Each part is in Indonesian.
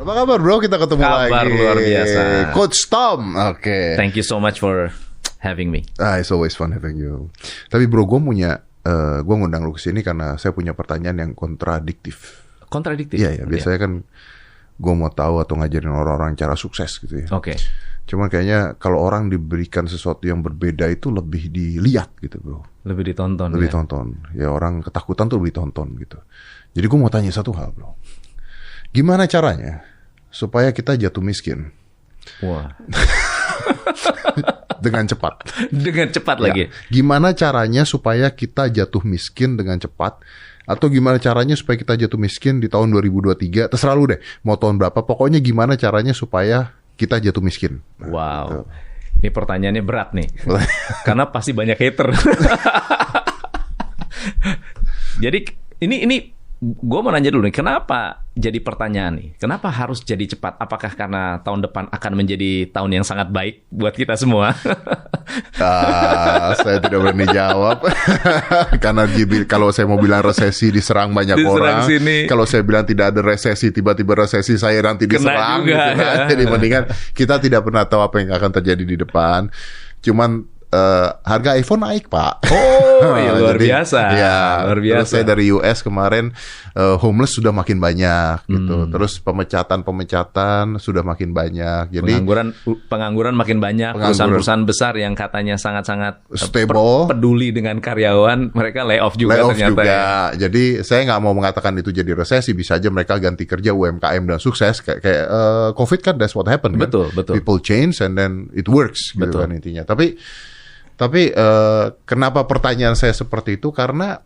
Apa kabar bro? Kita ketemu lagi. Kabar luar biasa. Coach Tom. Oke. Thank you so much for having me. It's always fun having you. Tapi bro, gue ngundang lu kesini karena saya punya pertanyaan yang kontradiktif. Kontradiktif? Iya. Biasanya kan gue mau tahu atau ngajarin orang-orang cara sukses gitu ya. Oke. Cuman kayaknya kalau orang diberikan sesuatu yang berbeda itu lebih dilihat gitu bro. Lebih ditonton. Lebih tonton. Ya orang ketakutan tuh lebih tonton gitu. Jadi gue mau tanya satu hal bro. Gimana caranya supaya kita jatuh miskin? Wah. Dengan cepat. Dengan cepat lagi. Gimana caranya supaya kita jatuh miskin dengan cepat? Atau gimana caranya supaya kita jatuh miskin di tahun 2023? Terserah lu deh, mau tahun berapa. Pokoknya gimana caranya supaya kita jatuh miskin? Wow. Gitu. Ini pertanyaannya berat nih. Karena pasti banyak hater. Jadi ini gue mau nanya dulu nih, kenapa jadi pertanyaan nih? Kenapa harus jadi cepat? Apakah karena tahun depan akan menjadi tahun yang sangat baik buat kita semua? Saya tidak berani jawab. Karena kalau saya mau bilang resesi diserang banyak orang. Sini. Kalau saya bilang tidak ada resesi, tiba-tiba resesi saya nanti diserang. Gitu kan. Jadi mendingan kita tidak pernah tahu apa yang akan terjadi di depan. Cuman harga iPhone naik pak. Oh ya luar biasa. Ya, luar biasa. Terus saya dari US kemarin homeless sudah makin banyak gitu. Terus pemecatan sudah makin banyak. Jadi pengangguran makin banyak. Perusahaan-perusahaan besar yang katanya sangat-sangat stable, peduli dengan karyawan, mereka lay off juga ternyata. Ya. Jadi saya nggak mau mengatakan itu jadi resesi. Bisa aja mereka ganti kerja UMKM dan sukses. Kayak COVID kan, that's what happened. Betul, kan? betul. People change and then it works. Gitu kan intinya. Tapi kenapa pertanyaan saya seperti itu? Karena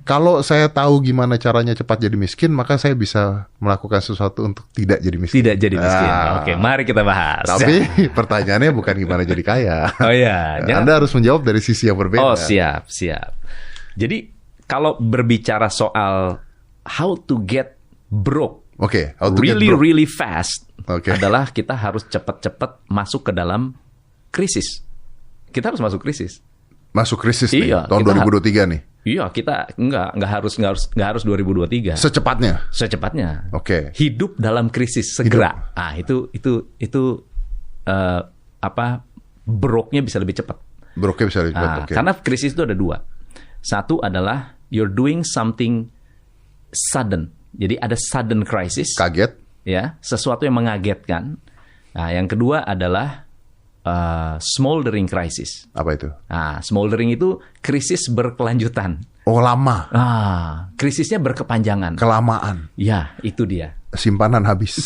kalau saya tahu gimana caranya cepat jadi miskin, maka saya bisa melakukan sesuatu untuk tidak jadi miskin. Tidak jadi miskin. Oke, mari kita bahas. Tapi pertanyaannya bukan gimana jadi kaya. Oh iya. Anda harus menjawab dari sisi yang berbeda. Oh siap. Jadi kalau berbicara soal how to get broke, really fast, adalah kita harus cepat-cepat masuk ke dalam krisis. Kita harus masuk krisis. Masuk krisis nih, tahun 2023 nih. Iya, kita nggak harus 2023. Secepatnya. Oke. Hidup dalam krisis segera. Itu broke-nya bisa lebih cepat. Broke-nya bisa lebih cepat. Okay. Karena krisis itu ada dua. Satu adalah you're doing something sudden. Jadi ada sudden crisis. Kaget. Ya, sesuatu yang mengagetkan. Nah, yang kedua adalah smoldering crisis. Apa itu? Smoldering itu krisis berkelanjutan. Oh, lama. Krisisnya berkepanjangan. Kelamaan. Ya, itu dia. Simpanan habis.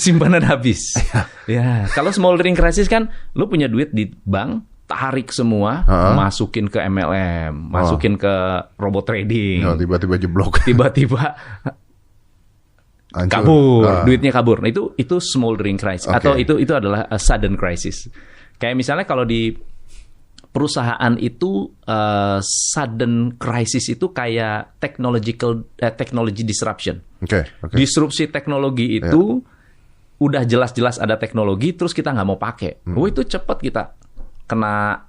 Ya, kalau smoldering crisis kan, lu punya duit di bank, tarik semua, masukin ke MLM, masukin ke robot trading. Tiba-tiba jeblok. Tiba-tiba kabur, duitnya kabur. Nah, itu smoldering crisis. Atau itu adalah a sudden crisis. Kayak misalnya kalau di perusahaan itu sudden crisis itu kayak technology disruption. Okay. Disrupsi teknologi itu udah jelas-jelas ada teknologi, terus kita nggak mau pakai. Itu cepat kita kena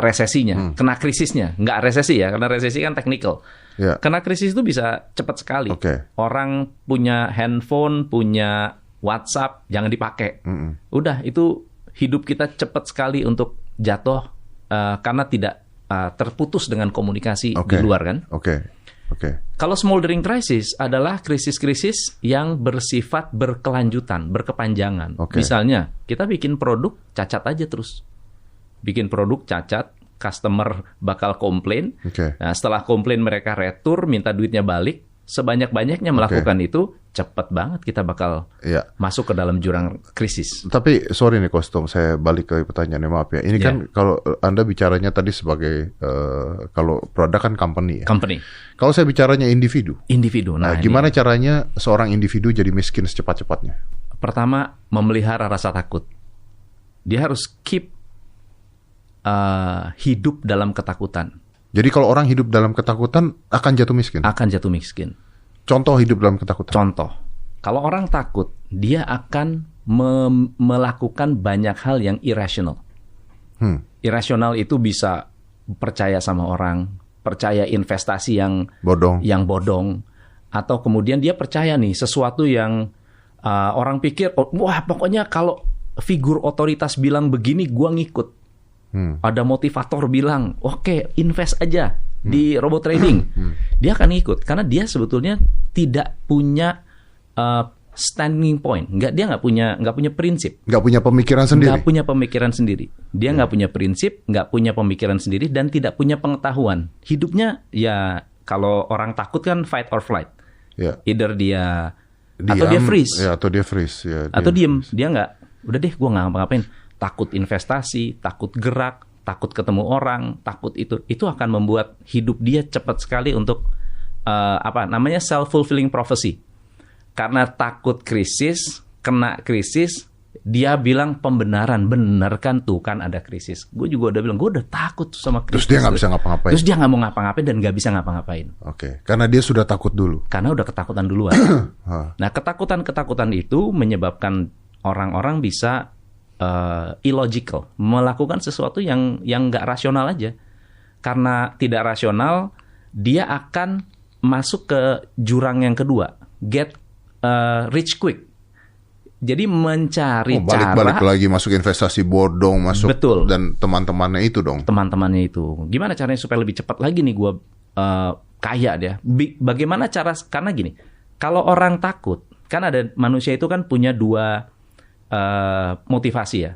resesinya, kena krisisnya. Nggak resesi ya, karena resesi kan technical. Kena krisis itu bisa cepat sekali. Orang punya handphone, punya WhatsApp, jangan dipakai. Udah itu hidup kita cepat sekali untuk jatuh karena tidak terputus dengan komunikasi di luar kan. Kalau smoldering crisis adalah krisis-krisis yang bersifat berkelanjutan, berkepanjangan. Misalnya kita bikin produk cacat aja terus. Bikin produk cacat, customer bakal komplain. Nah, setelah komplain mereka retur, minta duitnya balik. Sebanyak-banyaknya melakukan itu, cepat banget kita bakal masuk ke dalam jurang krisis. Tapi sorry nih Coach Tom, saya balik ke pertanyaannya, maaf ya. Ini kan kalau Anda bicaranya tadi sebagai kalau produk kan company ya. Kalau saya bicaranya individu. Nah, gimana caranya seorang individu jadi miskin secepat-cepatnya? Pertama, memelihara rasa takut. Dia harus keep hidup dalam ketakutan. Jadi kalau orang hidup dalam ketakutan akan jatuh miskin? Akan jatuh miskin. Contoh hidup dalam ketakutan? Contoh. Kalau orang takut, dia akan melakukan banyak hal yang irrational. Irrational itu bisa percaya sama orang, percaya investasi yang bodong, atau kemudian dia percaya nih sesuatu yang Orang pikir, wah pokoknya kalau figur otoritas bilang begini, gua ngikut. Ada motivator bilang, oke, invest aja di robot trading. Dia akan ngikut karena dia sebetulnya tidak punya standing point. Dia nggak punya prinsip. Nggak punya pemikiran sendiri. Nggak punya pemikiran sendiri. Dia nggak punya prinsip, nggak punya pemikiran sendiri, dan tidak punya pengetahuan. Hidupnya ya kalau orang takut kan fight or flight. Either dia atau dia freeze. Atau dia freeze. Atau diem. Dia nggak, udah deh gue nggak ngapa-ngapain. Takut investasi, takut gerak, takut ketemu orang, takut itu. Itu akan membuat hidup dia cepat sekali untuk self-fulfilling prophecy. Karena takut krisis, kena krisis, dia bilang pembenaran, bener kan tuh kan ada krisis. Gue juga udah bilang, gue udah takut sama krisis. Terus dia nggak bisa ngapa-ngapain. Terus dia nggak mau ngapa-ngapain dan nggak bisa ngapa-ngapain. Oke, karena dia sudah takut dulu. Karena udah ketakutan duluan. Nah, ketakutan itu menyebabkan orang-orang bisa illogical, melakukan sesuatu yang nggak rasional aja. Karena tidak rasional, dia akan masuk ke jurang yang kedua, get rich quick. Jadi mencari balik lagi masuk investasi bodong, masuk. Betul. Dan teman-temannya itu dong. Teman-temannya itu. Gimana caranya supaya lebih cepat lagi nih gue kaya dia? Bagaimana cara? Karena gini, kalau orang takut, kan ada manusia itu kan punya dua motivasi ya.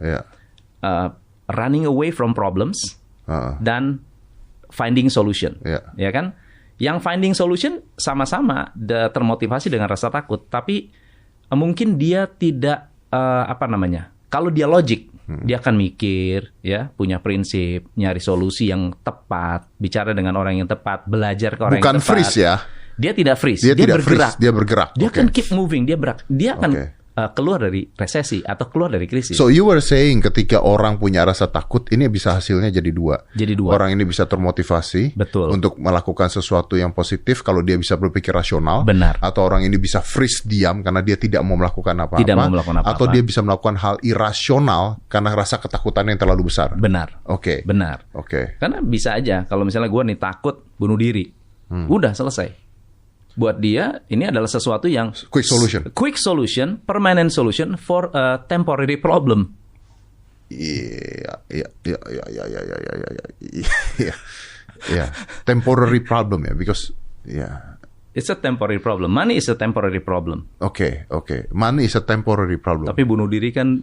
Running away from problems dan finding solution. Ya kan? Yang finding solution sama-sama termotivasi dengan rasa takut, tapi mungkin dia tidak kalau dia logik, dia akan mikir, ya, punya prinsip, nyari solusi yang tepat, bicara dengan orang yang tepat, belajar ke orang yang tepat. Bukan freeze ya? Dia tidak freeze, dia bergerak. Dia bergerak. Dia akan keep moving, dia akan keluar dari resesi atau keluar dari krisis. So you were saying ketika orang punya rasa takut, ini bisa hasilnya jadi dua. Orang ini bisa termotivasi. Betul. Untuk melakukan sesuatu yang positif kalau dia bisa berpikir rasional. Benar. Atau orang ini bisa freeze diam karena dia tidak mau melakukan apa-apa. Tidak mau melakukan apa-apa. Atau dia bisa melakukan hal irasional karena rasa ketakutan yang terlalu besar. Benar. Oke. Benar. Oke. Karena bisa aja kalau misalnya gue nih takut bunuh diri, udah selesai. Buat dia, ini adalah sesuatu yang quick solution, permanent solution for a temporary problem. Iya. Temporary problem ya, because it's a temporary problem. Money is a temporary problem. Oke. Money is a temporary problem. Tapi bunuh diri kan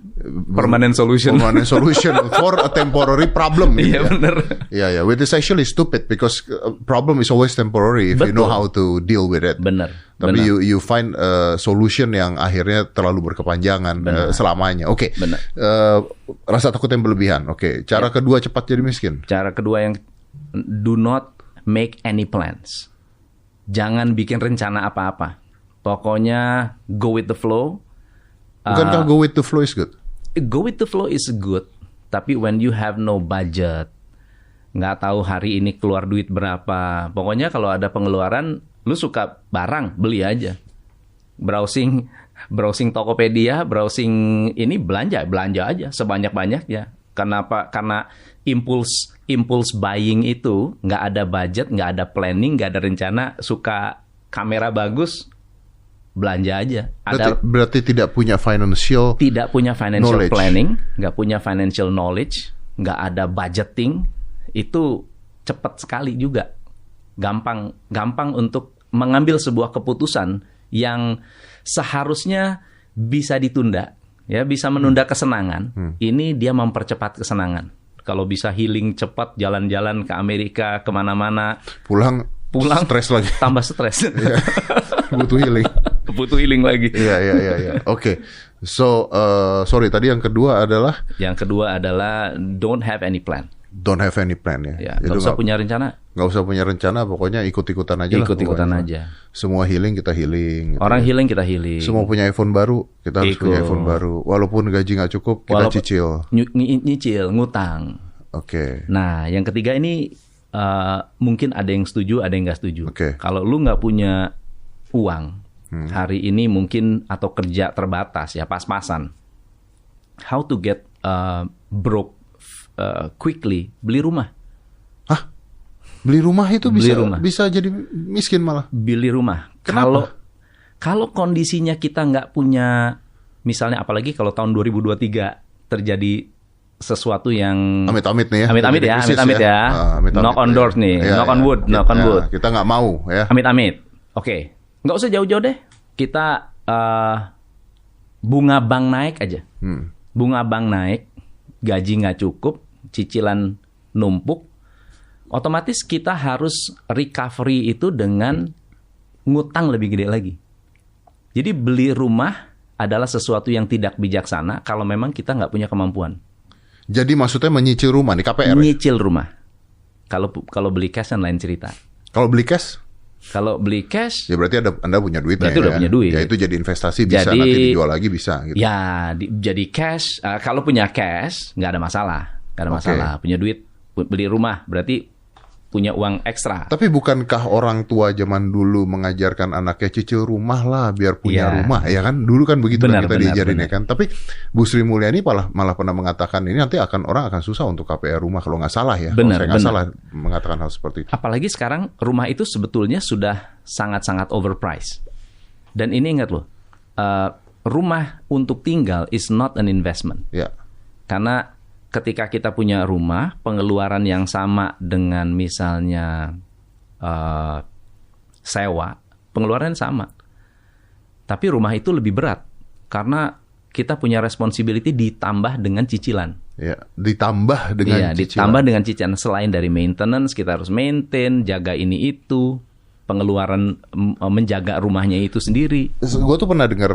permanent solution. Permanent solution for a temporary problem. Iya, benar. Yeah. Which is actually stupid because problem is always temporary if you know how to deal with it. Benar. Tapi you find a solution yang akhirnya terlalu berkepanjangan selamanya. Oke. Rasa takut yang berlebihan. Oke. Cara kedua cepat jadi miskin. Cara kedua yang do not make any plans. Jangan bikin rencana apa-apa. Pokoknya go with the flow. Bukankah go with the flow is good? Go with the flow is good. Tapi when you have no budget, nggak tahu hari ini keluar duit berapa. Pokoknya kalau ada pengeluaran, lu suka barang, beli aja. Browsing Tokopedia, browsing ini belanja aja sebanyak-banyaknya. Kenapa? Karena impulse buying itu nggak ada budget, nggak ada planning, nggak ada rencana. Suka kamera bagus, belanja aja. Berarti tidak punya financial knowledge. Planning, nggak punya financial knowledge, nggak ada budgeting. Itu cepat sekali juga. Gampang untuk mengambil sebuah keputusan yang seharusnya bisa ditunda. Ya, bisa menunda kesenangan. Ini dia mempercepat kesenangan. Kalau bisa healing cepat, jalan-jalan ke Amerika, kemana-mana. Pulang stres lagi. Tambah stres. Butuh healing. Butuh healing lagi. Iya. Oke. So, sorry, tadi yang kedua adalah? Yang kedua adalah don't have any plan. Don't have any plan ya. Nggak usah punya rencana. Nggak usah punya rencana, pokoknya ikut-ikutan aja. Ikut-ikutan aja. Semua healing, kita healing. Gitu. Orang healing, kita healing. Semua punya iPhone baru, kita harus punya iPhone baru. Walaupun gaji nggak cukup, kita cicil. Nyicil, ngutang. Oke. Nah, yang ketiga ini mungkin ada yang setuju, ada yang nggak setuju. Kalau lu nggak punya uang hari ini mungkin atau kerja terbatas ya, pas-pasan. How to get broke quickly, beli rumah. Hah? Beli rumah itu bisa jadi miskin malah. Beli rumah. Kenapa? Kalau kondisinya kita nggak punya, misalnya apalagi kalau tahun 2023 terjadi sesuatu yang amit-amit nih ya. Amit-amit ya. Knock on doors nih, knock on wood. Kita nggak mau ya. Amit-amit. Oke, nggak usah jauh-jauh deh. Kita bunga bank naik aja. Bunga bank naik, gaji nggak cukup, cicilan numpuk, otomatis kita harus recovery itu dengan ngutang lebih gede lagi. Jadi beli rumah adalah sesuatu yang tidak bijaksana kalau memang kita nggak punya kemampuan. Jadi maksudnya menyicil rumah nih KPR? Menyicil rumah. Kalau beli cash kan lain cerita. Kalau beli cash? Kalau beli cash, ya berarti Anda punya duit ya. Udah punya duit. Ya itu jadi investasi bisa, nanti dijual lagi bisa. Gitu. Ya, jadi cash. Kalau punya cash nggak ada masalah, masalah. Punya duit, beli rumah berarti punya uang ekstra. Tapi bukankah orang tua zaman dulu mengajarkan anaknya cicil rumah lah biar punya rumah, ya kan? Dulu kan begitu kita diajarin ya kan. Tapi Bu Sri Mulyani malah pernah mengatakan ini nanti orang akan susah untuk KPR rumah kalau nggak salah ya. Kalau saya nggak salah mengatakan hal seperti itu. Apalagi sekarang rumah itu sebetulnya sudah sangat-sangat overpriced. Dan ini ingat loh, rumah untuk tinggal is not an investment. Ya. Karena ketika kita punya rumah, pengeluaran yang sama dengan misalnya sewa, pengeluaran sama. Tapi rumah itu lebih berat karena kita punya responsibility ditambah dengan cicilan. Ya, ditambah dengan cicilan. Ditambah dengan cicilan. Selain dari maintenance, kita harus maintain, jaga ini itu, pengeluaran menjaga rumahnya itu sendiri. Gue tuh pernah dengar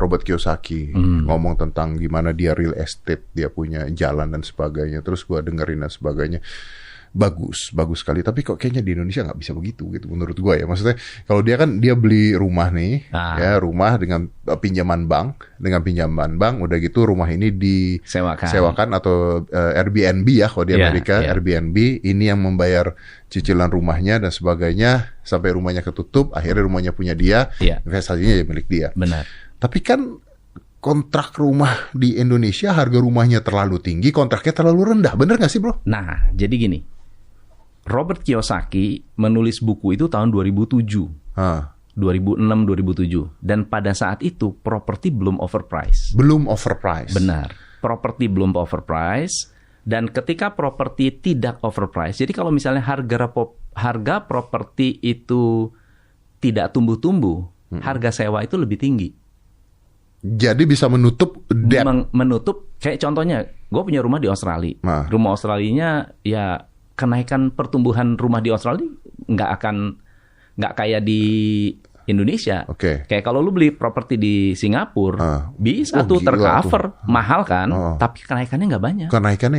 Robert Kiyosaki ngomong tentang gimana dia real estate, dia punya jalan dan sebagainya. Terus gue dengerin dan sebagainya. Bagus sekali. Tapi kok kayaknya di Indonesia nggak bisa begitu gitu menurut gue ya. Maksudnya kalau dia beli rumah nih, ya rumah dengan pinjaman bank, udah gitu rumah ini disewakan atau Airbnb ya kalau di Amerika, Airbnb ini yang membayar cicilan rumahnya dan sebagainya sampai rumahnya ketutup, akhirnya rumahnya punya dia, investasinya ya milik dia. Benar. Tapi kan kontrak rumah di Indonesia harga rumahnya terlalu tinggi, kontraknya terlalu rendah. Bener nggak sih bro? Nah, jadi gini. Robert Kiyosaki menulis buku itu tahun 2007. 2006-2007. Dan pada saat itu properti belum overpriced. Benar. Properti belum overpriced. Dan ketika properti tidak overpriced, jadi kalau misalnya harga properti itu tidak tumbuh-tumbuh, harga sewa itu lebih tinggi. Jadi bisa menutup debt. Menutup, kayak contohnya, gue punya rumah di Australia. Rumah Australianya ya kenaikan pertumbuhan rumah di Australia nggak kayak di Indonesia. Kayak kalau lu beli properti di Singapura, bisa tuh tercover, mahal kan, tapi kenaikannya nggak banyak. Kenaikan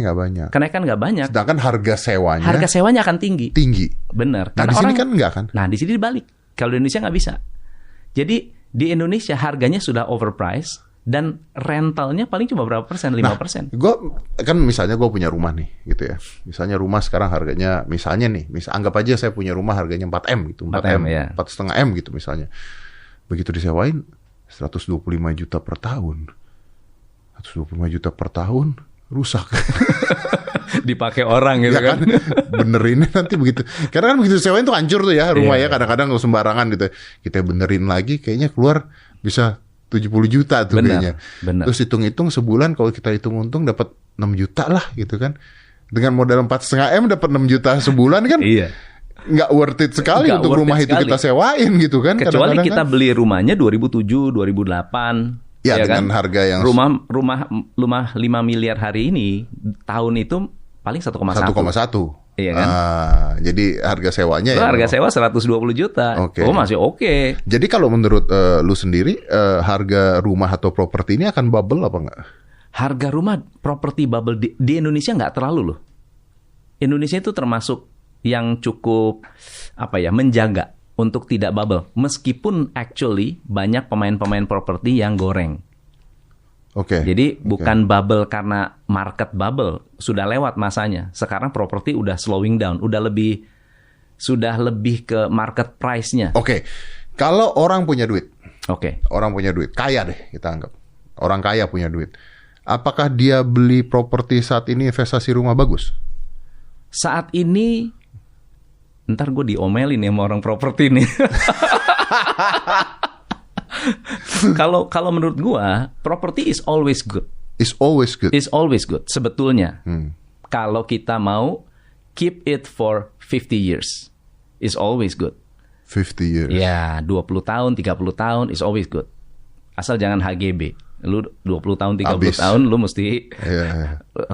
nggak banyak. Sedangkan harga sewanya akan tinggi. Bener. Nah di sini kan nggak kan? Nah di sini dibalik. Kalau di Indonesia nggak bisa. Jadi di Indonesia harganya sudah overpriced. Dan rentalnya paling cuma berapa persen? 5%. Gue kan misalnya gue punya rumah nih gitu ya. Misalnya rumah sekarang harganya anggap aja saya punya rumah harganya 4M gitu. 4M ya. 4,5M gitu misalnya. Begitu disewain 125 juta per tahun. 125 juta per tahun rusak. Dipakai orang gitu kan. Benerinnya nanti begitu. Karena kan begitu sewain tuh hancur tuh ya rumah ya. Kadang-kadang sembarangan gitu. Kita benerin lagi kayaknya keluar bisa 70 juta tuh kayaknya. Terus hitung-hitung sebulan kalau kita hitung untung dapat 6 juta lah gitu kan. Dengan modal 4,5M dapat 6 juta sebulan kan. Nggak worth it sekali untuk rumah itu kita sewain gitu kan. Kecuali kita beli rumahnya 2007, 2008. Ya dengan kan? Harga yang rumah 5 miliar hari ini tahun itu paling 1,1. Iya kan? Jadi harga sewanya harga sewa 120 juta. Masih oke. Jadi kalau menurut lu sendiri harga rumah atau properti ini akan bubble apa enggak? Harga rumah properti bubble di Indonesia nggak terlalu loh. Indonesia itu termasuk yang cukup menjaga untuk tidak bubble. Meskipun actually banyak pemain-pemain properti yang goreng. Jadi bukan bubble karena market bubble, sudah lewat masanya. Sekarang properti udah slowing down, sudah lebih ke market price-nya. Kalau orang punya duit. Orang punya duit, kaya deh kita anggap. Orang kaya punya duit. Apakah dia beli properti saat ini investasi rumah bagus? Saat ini ntar gue diomelin ya sama orang properti nih. Kalau menurut gua, property is always good. It's always good. It's always good sebetulnya. Kalau kita mau keep it for 50 years, it's always good. 50 years. Ya, 20 tahun, 30 tahun is always good. Asal jangan HGB. Lu 20 tahun, 30 tahun lu mesti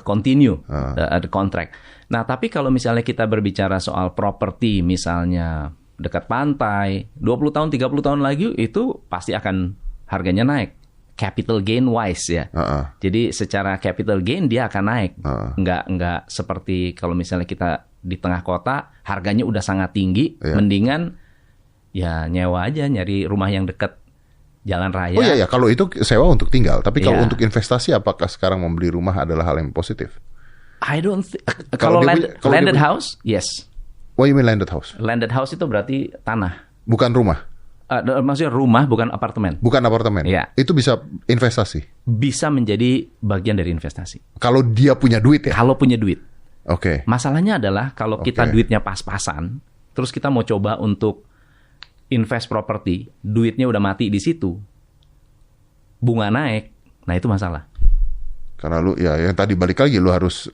continue the contract. Nah, tapi kalau misalnya kita berbicara soal properti misalnya dekat pantai, 20 tahun, 30 tahun lagi itu pasti akan harganya naik. Capital gain wise ya. Jadi secara capital gain dia akan naik. Nggak seperti kalau misalnya kita di tengah kota harganya udah sangat tinggi, mendingan ya nyewa aja, nyari rumah yang dekat jalan raya. Oh iya, kalau itu sewa untuk tinggal. Tapi kalau untuk investasi, apakah sekarang membeli rumah adalah hal yang positif? I don't kalau landed house, yes. What you mean landed house? Landed house itu berarti tanah. Bukan rumah? Maksudnya rumah, bukan apartemen. Bukan apartemen? Ya. Itu bisa investasi? Bisa menjadi bagian dari investasi. Kalau dia punya duit ya? Kalau punya duit. Oke. Masalahnya adalah kalau kita duitnya pas-pasan, terus kita mau coba untuk invest properti, duitnya udah mati di situ, bunga naik, nah itu masalah. Karena lu ya yang tadi balik lagi lu harus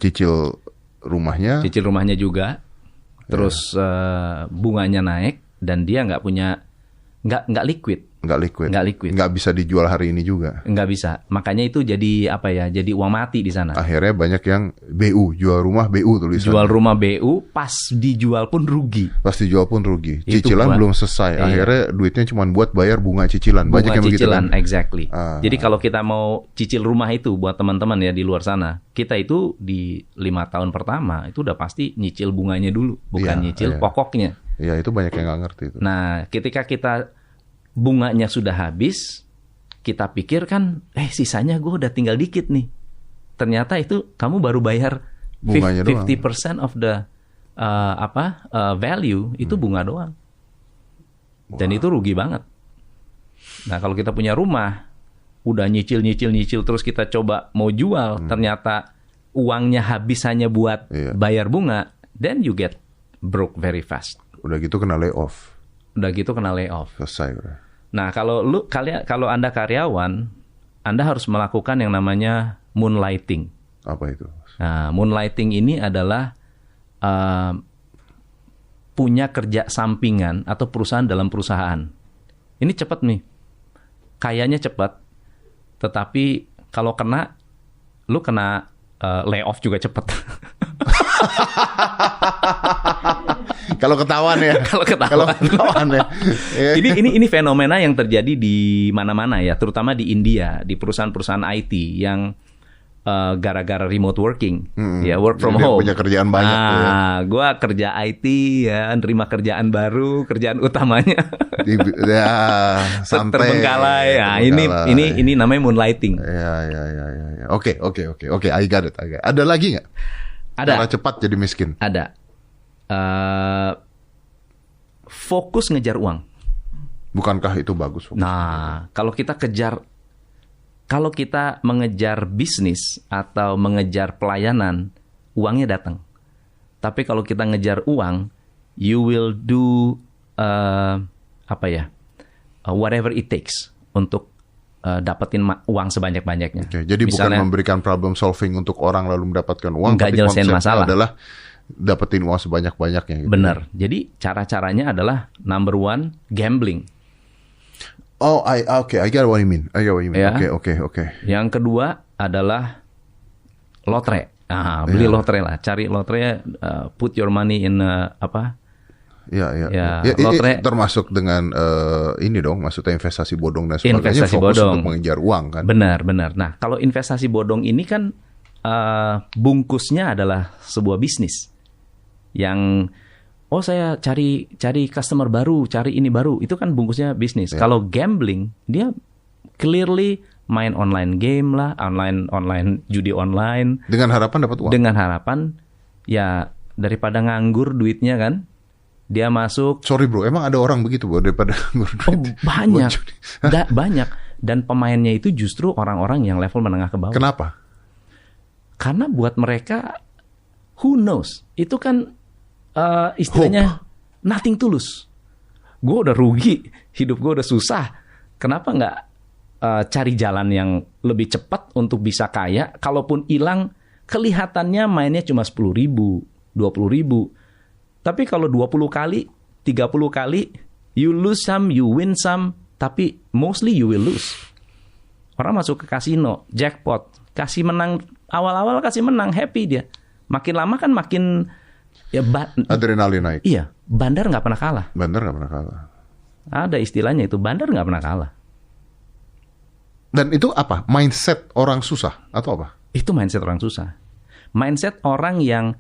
cicil rumahnya juga, terus bunganya naik dan dia nggak liquid. Nggak bisa dijual hari ini juga. Nggak bisa. Makanya itu jadi apa ya? Jadi uang mati di sana. Akhirnya banyak yang BU, jual rumah BU tulisannya. Jual rumah BU, pas dijual pun rugi. Cicilan belum selesai. Akhirnya duitnya cuma buat bayar bunga cicilan. Banyak yang begitu kan? Exactly. Jadi kalau kita mau cicil rumah itu buat teman-teman ya di luar sana, kita itu di 5 tahun pertama itu udah pasti nyicil bunganya dulu, bukan nyicil pokoknya. Iya, itu banyak yang nggak ngerti itu. Nah, ketika kita bunganya sudah habis, kita pikir kan, sisanya gue udah tinggal dikit nih. Ternyata itu kamu baru bayar 50% of the value itu bunga doang. Dan itu rugi banget. Nah, kalau kita punya rumah, udah nyicil terus kita coba mau jual, ternyata uangnya habis hanya buat bayar bunga, then you get broke very fast. Udah gitu kena layoff. Selesai. Nah, kalau Anda karyawan, Anda harus melakukan yang namanya moonlighting. Apa itu? Nah, moonlighting ini adalah punya kerja sampingan atau perusahaan dalam perusahaan. Ini cepat nih. Kayaknya cepat. Tetapi kalau lu kena layoff juga cepat. Kalau ketahuan ya. Ini fenomena yang terjadi di mana-mana ya, terutama di India, di perusahaan-perusahaan IT yang gara-gara remote working, ya work from home. Punya kerjaan banyak tuh ya. Gua kerja IT ya, nerima kerjaan baru, kerjaan utamanya. Santai. Terbengkalai. Ya, ini namanya moonlighting. Ya. Oke. I got it. Ada lagi nggak? Ada. Cara cepat jadi miskin. Ada. Fokus ngejar uang. Bukankah itu bagus? Nah, kalau kita mengejar bisnis atau mengejar pelayanan, uangnya datang. Tapi kalau kita ngejar uang, you will do whatever it takes untuk dapetin uang sebanyak-banyaknya. Jadi misalnya, bukan memberikan problem solving untuk orang lalu mendapatkan uang, tapi konsepnya masalah adalah dapetin uang sebanyak-banyaknya. Gitu. Benar. Jadi cara-caranya adalah number one, gambling. Oh, I get what you mean. Ya. Oke. Yang kedua adalah lotre. Beli lotre lah. Cari lotre, put your money in lotre termasuk dengan ini dong, maksudnya investasi bodong dan sebagainya. Fokus untuk mengejar uang kan. Benar. Nah, kalau investasi bodong ini kan bungkusnya adalah sebuah bisnis yang saya cari customer baru, cari ini baru, itu kan bungkusnya bisnis. Kalau gambling, dia clearly main online game lah, online judi online. Dengan harapan dapat uang. Dengan harapan ya daripada nganggur duitnya kan, dia masuk. Sorry bro, emang ada orang begitu bro daripada nganggur duit? Banyak, banyak. Dan pemainnya itu justru orang-orang yang level menengah ke bawah. Kenapa? Karena buat mereka, who knows? Itu kan istilahnya nothing tulus. gue udah rugi, hidup gue udah susah. Kenapa nggak cari jalan yang lebih cepat untuk bisa kaya? Kalaupun hilang, kelihatannya mainnya cuma 10.000, 20.000. Tapi kalau 20 kali, 30 kali, you lose some, you win some, tapi mostly you will lose. Orang masuk ke kasino, jackpot, kasih menang, awal-awal kasih menang, happy dia. Makin lama kan makin adrenalin naik. Iya, bandar nggak pernah kalah. Bandar nggak pernah kalah. Ada istilahnya itu, bandar nggak pernah kalah. Dan itu apa? Mindset orang susah atau apa? Itu mindset orang susah. Mindset orang yang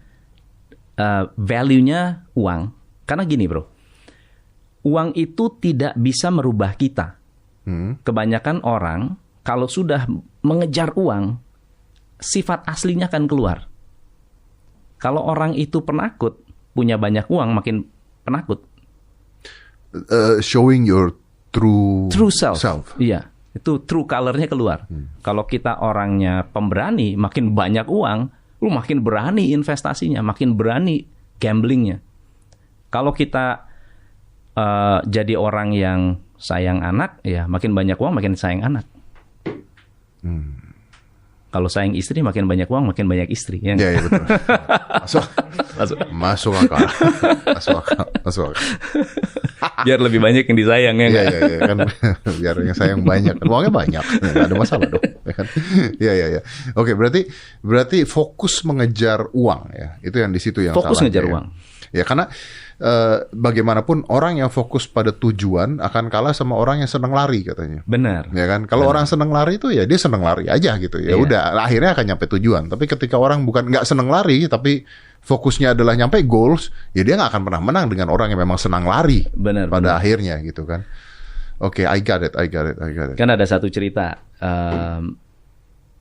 value-nya uang. Karena gini bro, uang itu tidak bisa merubah kita. Kebanyakan orang kalau sudah mengejar uang, sifat aslinya akan keluar. Kalau orang itu penakut, punya banyak uang, makin penakut. Showing your true self. Iya, itu true color-nya keluar. Kalau kita orangnya pemberani, makin banyak uang, lu makin berani investasinya, makin berani gamblingnya. Kalau kita jadi orang yang sayang anak, ya makin banyak uang, makin sayang anak. Kalau sayang istri, makin banyak uang, makin banyak istri. Ya, ya betul. Masuk akal. Biar lebih banyak yang disayang ya. Iya, kan biar yang sayang banyak. Uangnya banyak, nggak ada masalah dong. Iya. Oke, berarti fokus mengejar uang ya. Itu yang di situ yang fokus salah. Fokus ngejar uang. Ya karena bagaimanapun orang yang fokus pada tujuan akan kalah sama orang yang senang lari katanya. Benar. Ya kan, kalau orang senang lari itu ya dia senang lari aja gitu. Ya udah, akhirnya akan nyampe tujuan. Tapi ketika orang bukan nggak senang lari, tapi fokusnya adalah nyampe goals, ya dia nggak akan pernah menang dengan orang yang memang senang lari. Benar. Pada akhirnya gitu kan. Oke, I got it. Kan ada satu cerita,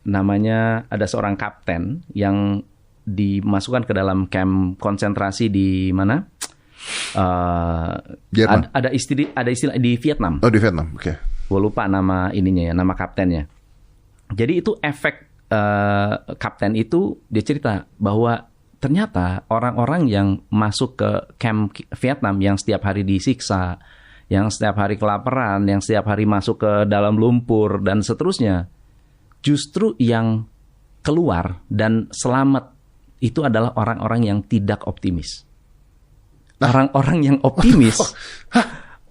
namanya ada seorang kapten yang dimasukkan ke dalam kamp konsentrasi di mana? Ada istilah di Vietnam. Oh, di Vietnam. Oke. Gue lupa nama ininya ya, nama kaptennya. Jadi itu efek kapten itu, dia cerita bahwa ternyata orang-orang yang masuk ke kamp Vietnam yang setiap hari disiksa, yang setiap hari kelaparan, yang setiap hari masuk ke dalam lumpur dan seterusnya, justru yang keluar dan selamat itu adalah orang-orang yang tidak optimis. Orang-orang yang optimis,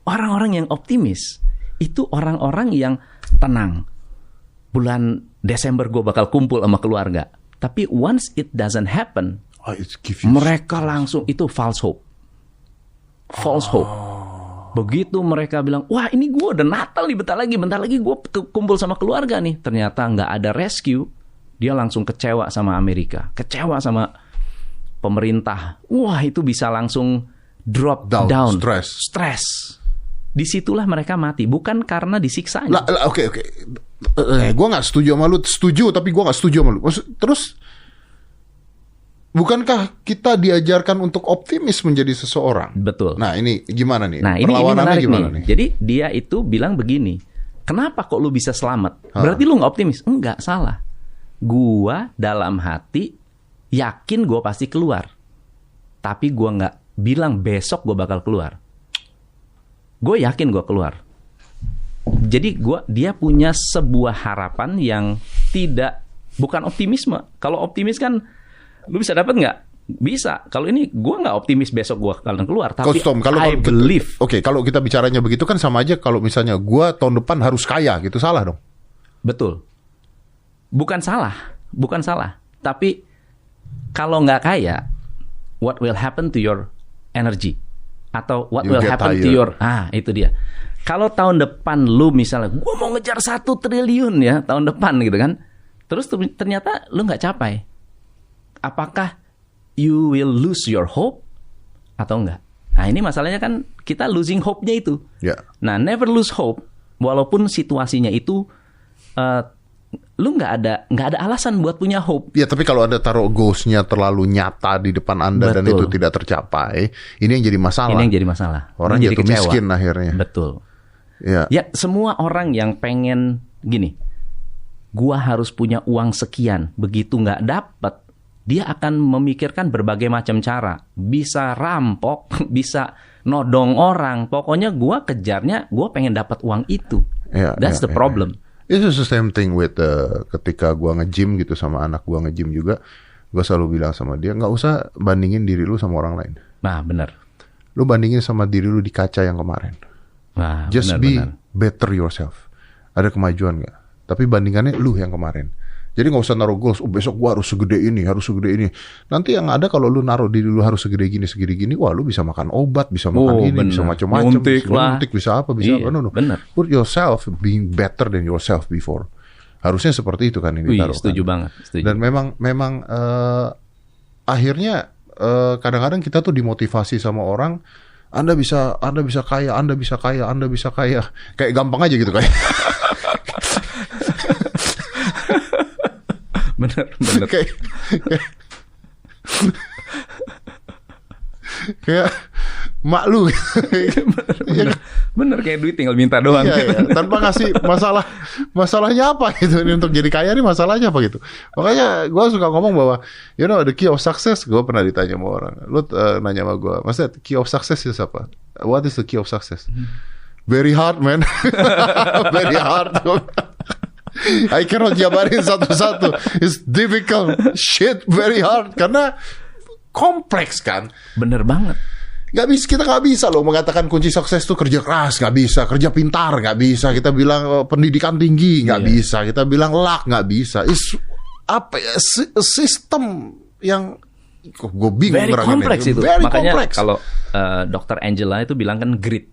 orang-orang yang optimis itu orang-orang yang tenang. Bulan Desember gue bakal kumpul sama keluarga. Tapi once it doesn't happen, mereka langsung itu false hope. False hope. Begitu mereka bilang, wah ini gue udah Natal nih, bentar lagi gue kumpul sama keluarga nih. Ternyata nggak ada rescue, dia langsung kecewa sama Amerika, kecewa sama pemerintah. Wah itu bisa langsung drop down. Stress. Disitulah mereka mati, bukan karena disiksanya. Oke. Gue nggak setuju sama lu. Setuju, tapi gue nggak setuju sama lu. Terus, bukankah kita diajarkan untuk optimis menjadi seseorang? Betul. Nah ini gimana nih? Nah ini menarik nih. Jadi dia itu bilang begini, kenapa kok lu bisa selamat? Berarti lu nggak optimis? Enggak, salah. Gua dalam hati yakin gue pasti keluar, tapi gue nggak bilang besok gue bakal keluar. Gue yakin gue keluar. Jadi dia punya sebuah harapan yang bukan optimisme. Kalau optimis kan lu bisa dapat nggak? Bisa. Kalau ini gue nggak optimis besok gue akan keluar, tapi I believe. Oke, kalau kita bicaranya begitu kan sama aja kalau misalnya gue tahun depan harus kaya gitu, salah dong? Betul. Bukan salah. Tapi kalau nggak kaya, what will happen to your energy? Atau what will happen to your... itu dia. Kalau tahun depan lu misalnya, gue mau ngejar 1 triliun ya, tahun depan gitu kan. Terus ternyata lu nggak capai. Apakah you will lose your hope? Atau enggak? Nah ini masalahnya kan, kita losing hope-nya itu. Yeah. Nah, never lose hope, walaupun situasinya itu... lu nggak ada alasan buat punya hope. Ya, tapi kalau Anda taruh goals-nya terlalu nyata di depan Anda. Betul. Dan itu tidak tercapai, ini yang jadi masalah. Orang jatuh miskin akhirnya. Betul. Ya, semua orang yang pengen gini, gua harus punya uang sekian, begitu nggak dapat, dia akan memikirkan berbagai macam cara. Bisa rampok, bisa nodong orang. Pokoknya gua kejarnya, gua pengen dapat uang itu. That's the problem. It's the same thing with ketika gua nge-gym gitu sama anak gua nge-gym juga. Gua selalu bilang sama dia, nggak usah bandingin diri lu sama orang lain. Nah, benar. Lu bandingin sama diri lu di kaca yang kemarin. Nah, Just be better yourself. Ada kemajuan nggak? Tapi bandingannya lu yang kemarin. Jadi nggak usah naruh goals, besok gua harus segede ini, harus segede ini. Nanti yang ada kalau lu naruh diri lu harus segede gini, wah lu bisa makan obat, bisa makan ini, bisa macam-macam, bisa apa, apa. No. Put yourself being better than yourself before. Harusnya seperti itu kan ini taruh. Setuju banget. Setuju. Dan memang akhirnya kadang-kadang kita tuh dimotivasi sama orang, Anda bisa kaya. Kayak gampang aja gitu kayak. Bener. kayak mak lu. Bener kayak duit tinggal minta doang. Iya. Tanpa ngasih masalahnya apa gitu. Ini untuk jadi kaya nih masalahnya apa gitu. Makanya gue suka ngomong bahwa the key of success. Gue pernah ditanya sama orang, lu nanya sama gue, maksudnya key of success itu apa? What is the key of success? Very hard, man. Very hard. I cannot jabarin satu-satu. It's difficult. Shit, very hard. Karena kompleks kan. Bener banget. Kita nggak bisa loh mengatakan kunci sukses itu kerja keras, nggak bisa. Kerja pintar, nggak bisa. Kita bilang pendidikan tinggi, nggak bisa. Kita bilang luck, nggak bisa. Sistem yang gue bingung. Very kompleks itu. Makanya kalau Dr. Angela itu bilang kan grit.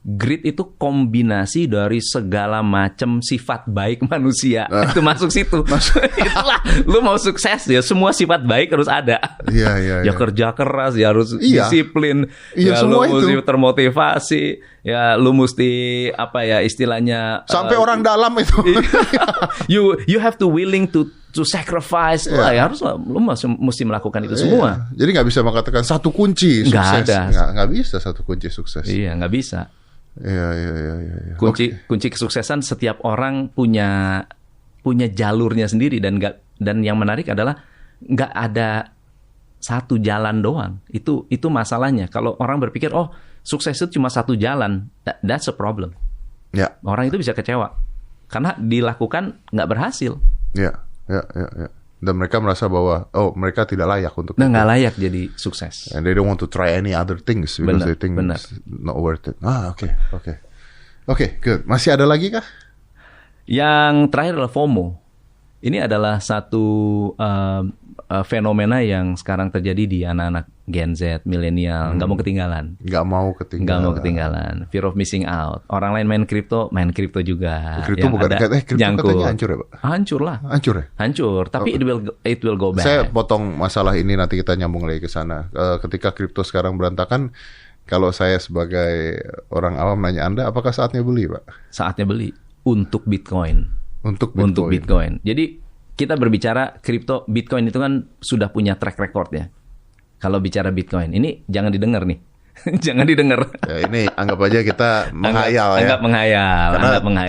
Grit itu kombinasi dari segala macam sifat baik manusia. Itu masuk situ. Itulah, lu mau sukses ya, semua sifat baik harus ada. Iya. Ya kerja keras, ya harus disiplin, ya lu mesti termotivasi, ya lu mesti istilahnya sampai orang dalam itu. you have to willing to sacrifice. Ya harus lu mesti melakukan itu semua. Jadi nggak bisa mengatakan satu kunci sukses. Nggak bisa satu kunci sukses. Iya, nggak bisa. Iya. Kunci kesuksesan setiap orang punya jalurnya sendiri, dan yang menarik adalah nggak ada satu jalan doang. Itu masalahnya. Kalau orang berpikir sukses itu cuma satu jalan, that's a problem. Ya. Orang itu bisa kecewa karena dilakukan nggak berhasil. Ya. Dan mereka merasa bahwa mereka tidak layak untuk nggak layak jadi sukses. And they don't want to try any other things because they think it's not worth it. Oke, good. Masih ada lagi kah? Yang terakhir adalah FOMO. Ini adalah satu fenomena yang sekarang terjadi di anak-anak Gen Z, milenial, nggak mau ketinggalan. Fear of missing out. Orang lain main kripto juga. Kripto bukan kripto katanya hancur ya, Pak? Hancur lah. Hancur ya? Hancur, tapi it will go back. Saya potong masalah ini, nanti kita nyambung lagi ke sana. Ketika kripto sekarang berantakan, kalau saya sebagai orang awam nanya Anda, apakah saatnya beli, Pak? Saatnya beli untuk Bitcoin. Untuk Bitcoin. Jadi kita berbicara kripto, Bitcoin itu kan sudah punya track record ya. Kalau bicara Bitcoin, ini jangan didengar nih. Jangan didengar. Ya, ini anggap aja kita menghayal ya. Anggap menghayal.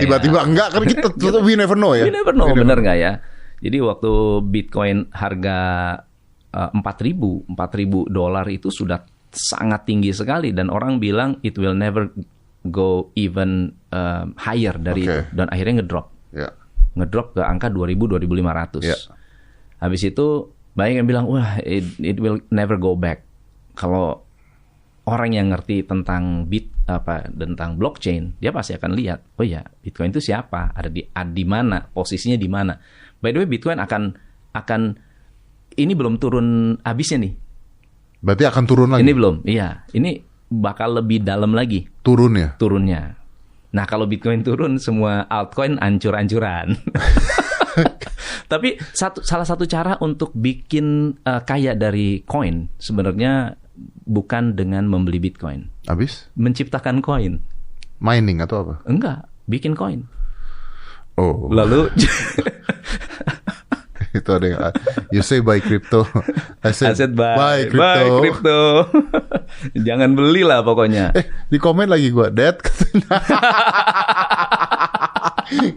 Tiba-tiba enggak, kan kita we never know ya. We never know, benar nggak ya? Jadi waktu Bitcoin harga $4.000 itu sudah sangat tinggi sekali, dan orang bilang it will never go even higher dari itu, dan akhirnya ngedrop. Ngedrop ke angka 2.000-2.500. Habis itu banyak yang bilang, wah, it will never go back. Kalau orang yang ngerti tentang tentang blockchain, dia pasti akan lihat, oh ya, Bitcoin itu siapa, ada di mana, posisinya di mana. By the way, Bitcoin akan ini belum turun habisnya nih. Berarti akan turun lagi? Ini belum, iya. Ini bakal lebih dalam lagi. Turunnya. Nah, kalau Bitcoin turun, semua altcoin ancur-ancuran. Tapi salah satu cara untuk bikin kaya dari koin sebenarnya bukan dengan membeli Bitcoin. Habis? Menciptakan koin. Mining atau apa? Enggak, bikin koin. Oh. Lalu itu ada yang you say buy crypto. I said buy crypto. Jangan belilah pokoknya. Di komen lagi gue, Dad.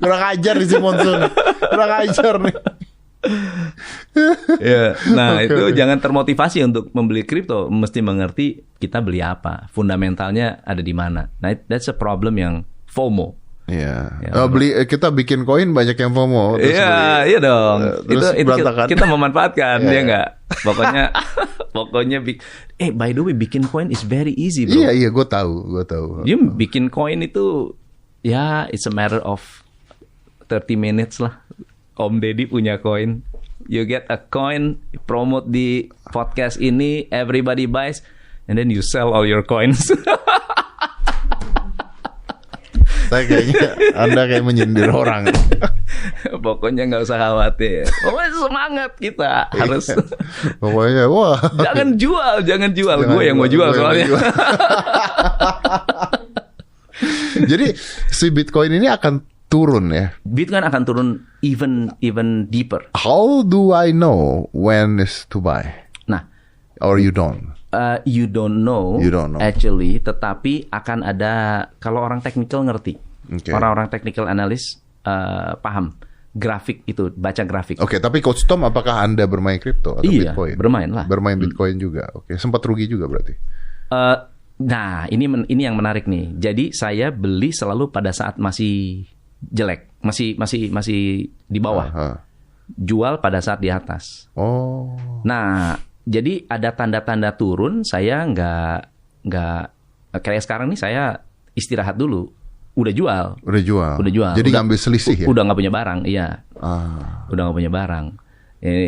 Kurang ajar nih si Monsun. Kurang ajar nih. Ya, nah itu jangan termotivasi untuk membeli kripto, mesti mengerti kita beli apa, fundamentalnya ada di mana. Nah, that's a problem yang FOMO. Iya. Kita bikin koin banyak yang FOMO. Iya, iya dong. Itu kita memanfaatkan, ya nggak? Pokoknya by the way, bikin koin is very easy, bro. Iya, gue tahu. Bikin koin itu, ya it's a matter of 30 minutes lah. Om Deddy punya koin. You get a coin, promote di podcast ini, everybody buys, and then you sell all your coins. Saya kayaknya Anda kayak menyindir orang. Pokoknya nggak usah khawatir. Pokoknya semangat kita harus. Pokoknya wah. Jangan jual. Gue yang mau jual soalnya. Jadi si Bitcoin ini akan turun ya? Bitcoin akan turun even deeper. How do I know when is to buy? Nah, or you don't? You don't know actually, tetapi akan ada, kalau orang technical ngerti. Okay. Orang-orang technical analyst paham grafik itu, baca grafik. Oke, tapi Coach Tom, apakah Anda bermain kripto atau Bitcoin? Bermain lah. Bermain Bitcoin juga. Oke, sempat rugi juga berarti. Nah, ini yang menarik nih. Jadi saya beli selalu pada saat masih jelek, masih di bawah. Jual pada saat di atas. Oh. Nah, jadi ada tanda-tanda turun, saya nggak kayak sekarang nih, saya istirahat dulu. Udah jual. Jadi ngambil selisih ya? Udah nggak punya barang, iya. Udah nggak punya barang.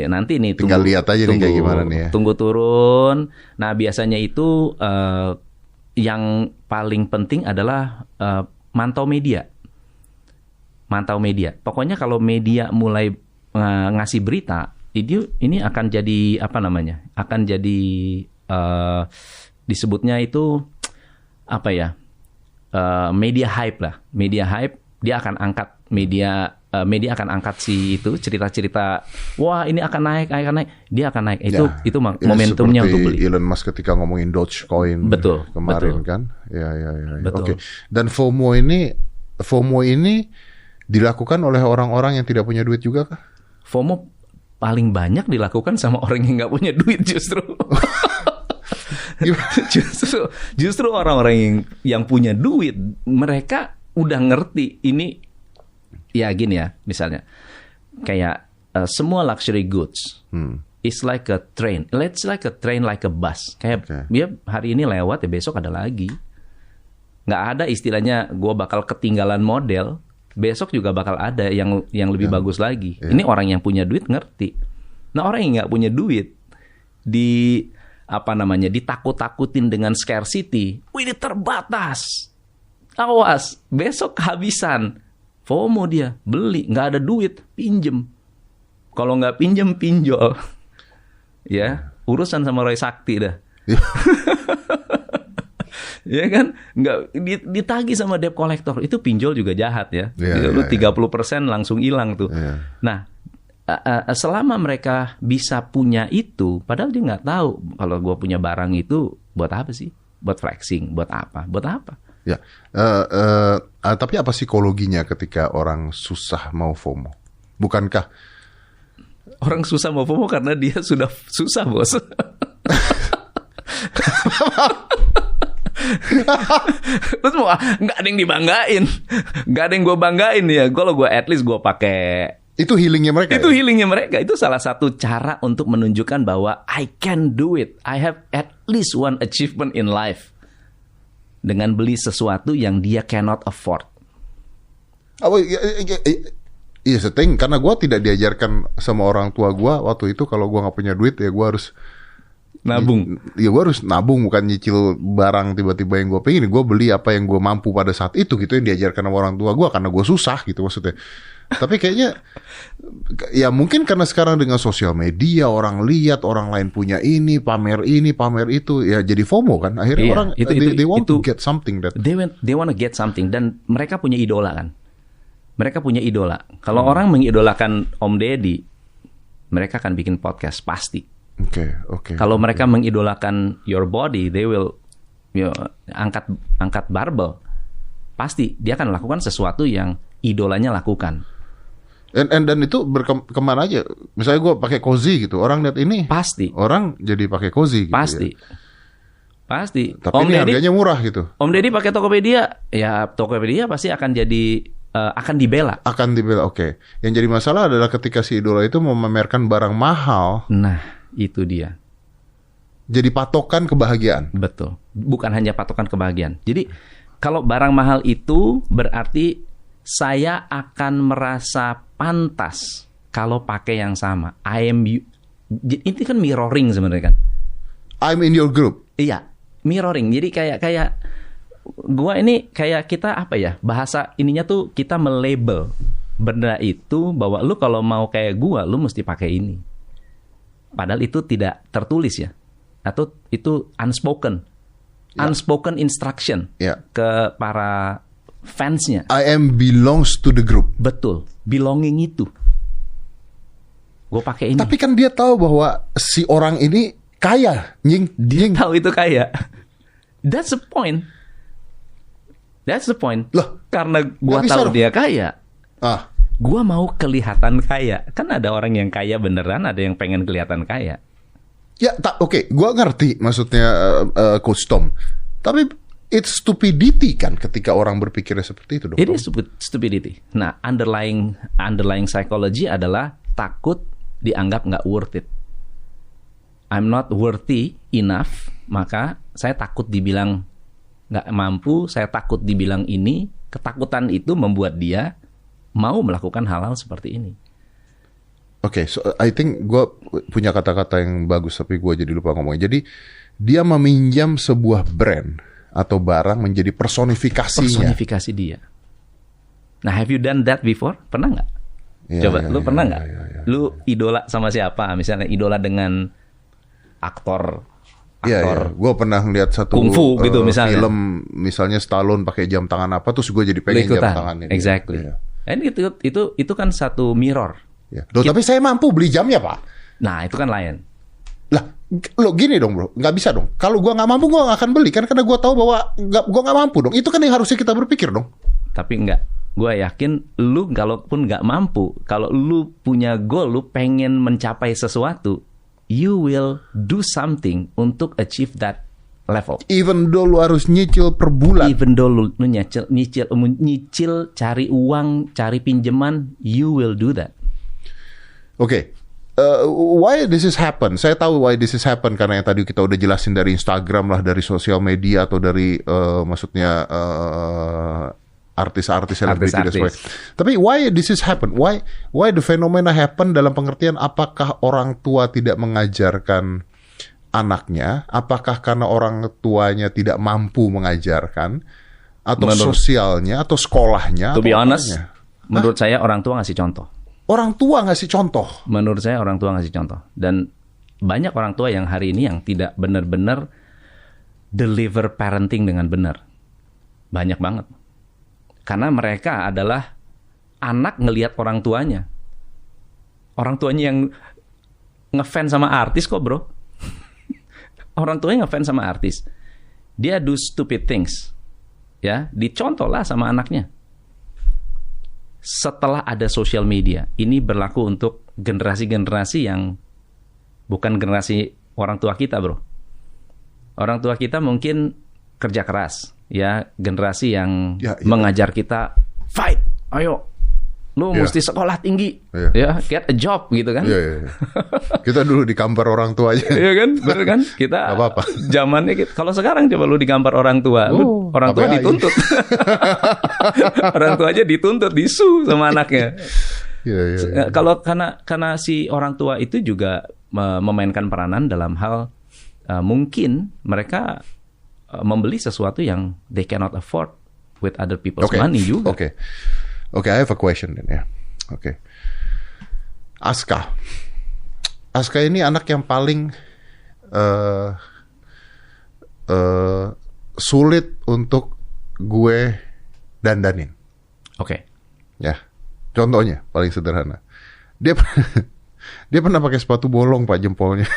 Nanti nih tinggal lihat aja nih kayak gimana nih ya. Tunggu turun. Nah, biasanya itu yang paling penting adalah mantau media. Pokoknya kalau media mulai ngasih berita, ini akan jadi apa namanya? Akan jadi disebutnya itu apa ya? Media hype lah. Media hype, dia akan angkat media akan angkat si itu cerita-cerita, wah ini akan naik, dia akan naik. Itu momentumnya untuk beli. Elon Musk ketika ngomongin Dogecoin kemarin kan? Ya. Oke. Dan FOMO ini dilakukan oleh orang-orang yang tidak punya duit juga kah? FOMO paling banyak dilakukan sama orang yang nggak punya duit justru. justru orang-orang yang punya duit, mereka udah ngerti ini. Ya gini ya, misalnya kayak semua luxury goods is like a train. It's like a train, like a bus. Kayak dia hari ini lewat ya besok ada lagi. Nggak ada istilahnya gue bakal ketinggalan model. Besok juga bakal ada yang lebih bagus lagi. Ini orang yang punya duit ngerti. Nah, orang yang nggak punya duit ditakut-takutin dengan scarcity. Wih, ini terbatas. Awas, besok kehabisan. FOMO dia, beli, nggak ada duit, pinjem. Kalau nggak pinjem, pinjol. Ya, urusan sama Roy Sakti dah. Ya kan, nggak ditagih sama debt collector, itu pinjol juga jahat ya. Lu 30% langsung hilang tuh. Nah, selama mereka bisa punya itu, padahal dia nggak tahu kalau gue punya barang itu buat apa sih? Buat flexing, buat apa? Ya, tapi apa psikologinya ketika orang susah mau FOMO? Bukankah orang susah mau FOMO karena dia sudah susah, bos? Terus mau nggak ada yang dibanggain, nggak ada yang gue banggain ya. Kalau gue at least gue pakai. Itu healingnya mereka. Itu salah satu cara untuk menunjukkan bahwa I can do it. I have at least one achievement in life. Dengan beli sesuatu yang dia cannot afford. Iya, setting. Karena gue tidak diajarkan sama orang tua gue waktu itu kalau gue nggak punya duit ya gue harus nabung. Ya gue harus nabung, bukan nyicil barang tiba-tiba yang gue pengen. Gue beli apa yang gue mampu pada saat itu gitu, yang diajarkan sama orang tua gue karena gue susah gitu maksudnya. Tapi kayaknya ya mungkin karena sekarang dengan sosial media orang lihat orang lain punya ini pamer itu, ya jadi FOMO kan akhirnya orang they want to get something that they want to get something, dan mereka punya idola kan. Mereka punya idola. Kalau orang mengidolakan Om Deddy, mereka akan bikin podcast pasti. Oke. Kalau mereka mengidolakan your body, they will angkat barbel. Pasti dia akan lakukan sesuatu yang idolanya lakukan. Dan itu kemana aja? Misalnya gue pakai cozy gitu, orang lihat ini, pasti orang jadi pakai cozy gitu. Pasti. Tapi Om ini Deddy, harganya murah gitu. Om Deddy pakai Tokopedia, ya Tokopedia pasti akan jadi akan dibela. Oke. Yang jadi masalah adalah ketika si idola itu memamerkan barang mahal. Nah, itu dia. Jadi patokan kebahagiaan. Betul. Bukan hanya patokan kebahagiaan. Jadi kalau barang mahal itu berarti saya akan merasa pantas kalau pakai yang sama. Ini kan mirroring sebenarnya kan. I'm in your group. Iya, mirroring. Jadi kayak gua ini kayak kita apa ya? Bahasa ininya tuh kita melabel benda itu bahwa lu kalau mau kayak gua, lu mesti pakai ini. Padahal itu tidak tertulis ya. Atau itu unspoken. Unspoken instruction ke para fansnya. I am belongs to the group. Betul, belonging itu. Gue pakai ini. Tapi kan dia tahu bahwa si orang ini kaya, Dia tahu itu kaya. That's the point. Loh, karena gue tahu dia kaya. Gue mau kelihatan kaya. Kan ada orang yang kaya beneran, ada yang pengen kelihatan kaya. Ya, oke, gue ngerti maksudnya Coach Tom. Tapi it's stupidity kan ketika orang berpikirnya seperti itu dong. It is stupidity. Nah, underlying psychology adalah takut dianggap nggak worth it. I'm not worthy enough, maka saya takut dibilang nggak mampu, saya takut dibilang ini. Ketakutan itu membuat dia mau melakukan hal-hal seperti ini. Oke, so I think gue punya kata-kata yang bagus, tapi gue jadi lupa ngomongnya. Jadi, dia meminjam sebuah brand atau barang menjadi personifikasinya. Personifikasi dia. Nah, have you done that before? Pernah nggak? Coba, lu pernah nggak? Lu idola sama siapa? Misalnya idola dengan aktor. Iya. Gue pernah ngeliat satu kungfu gitu misalnya. Film, misalnya Stallone pakai jam tangan apa, terus gue jadi pengen jam tangannya. Exactly. And itu kan satu mirror. Ya. Tapi saya mampu beli jamnya, Pak. Nah, itu kan lain. Lah, lo gini dong, bro. Nggak bisa dong. Kalau gue nggak mampu, gue nggak akan beli. Kan karena gue tahu bahwa gue nggak mampu dong. Itu kan yang harusnya kita berpikir dong. Tapi enggak. Gue yakin lu kalaupun nggak mampu, kalau lu punya goal, lu pengen mencapai sesuatu, you will do something untuk achieve that level. Even though lu harus nyicil per bulan. Even though lu nyicil, cari uang, cari pinjaman, you will do that. Oke, why this is happen? Saya tahu why this is happen karena yang tadi kita udah jelasin dari Instagram lah, dari sosial media atau dari maksudnya artis-artis selebriti dan sebagainya. Tapi why this is happen? Why the phenomena happen dalam pengertian apakah orang tua tidak mengajarkan anaknya? Apakah karena orang tuanya tidak mampu mengajarkan? Atau sosialnya atau sekolahnya? To be honest, menurut saya orang tua ngasih contoh. Orang tua ngasih contoh. Menurut saya orang tua ngasih contoh. Dan banyak orang tua yang hari ini yang tidak benar-benar deliver parenting dengan benar. Banyak banget. Karena mereka adalah anak ngelihat orang tuanya. Orang tuanya yang ngefans sama artis kok, bro. Orang tuanya ngefans sama artis. Dia do stupid things. Ya, dicontoh lah sama anaknya. Setelah ada social media, ini berlaku untuk generasi-generasi yang bukan generasi orang tua kita, bro. Orang tua kita mungkin kerja keras, ya, generasi yang mengajar kita fight, ayo, lu mesti sekolah tinggi, ya, get a job gitu kan. Kita dulu digampar orang tua aja. Iya kan, bener kan? Kita apa-apa. Zamannya kalau sekarang coba lu digampar orang tua, orang tua dituntut. Orang tua aja dituntut, disu sama anaknya. Kalau karena si orang tua itu juga memainkan peranan dalam hal mungkin mereka membeli sesuatu yang they cannot afford with other people's money juga. Oke, I have a question then ya. Oke. Aska ini anak yang paling sulit untuk gue dandanin. Oke. Ya. Contohnya paling sederhana. Dia pernah pakai sepatu bolong, Pak, jempolnya.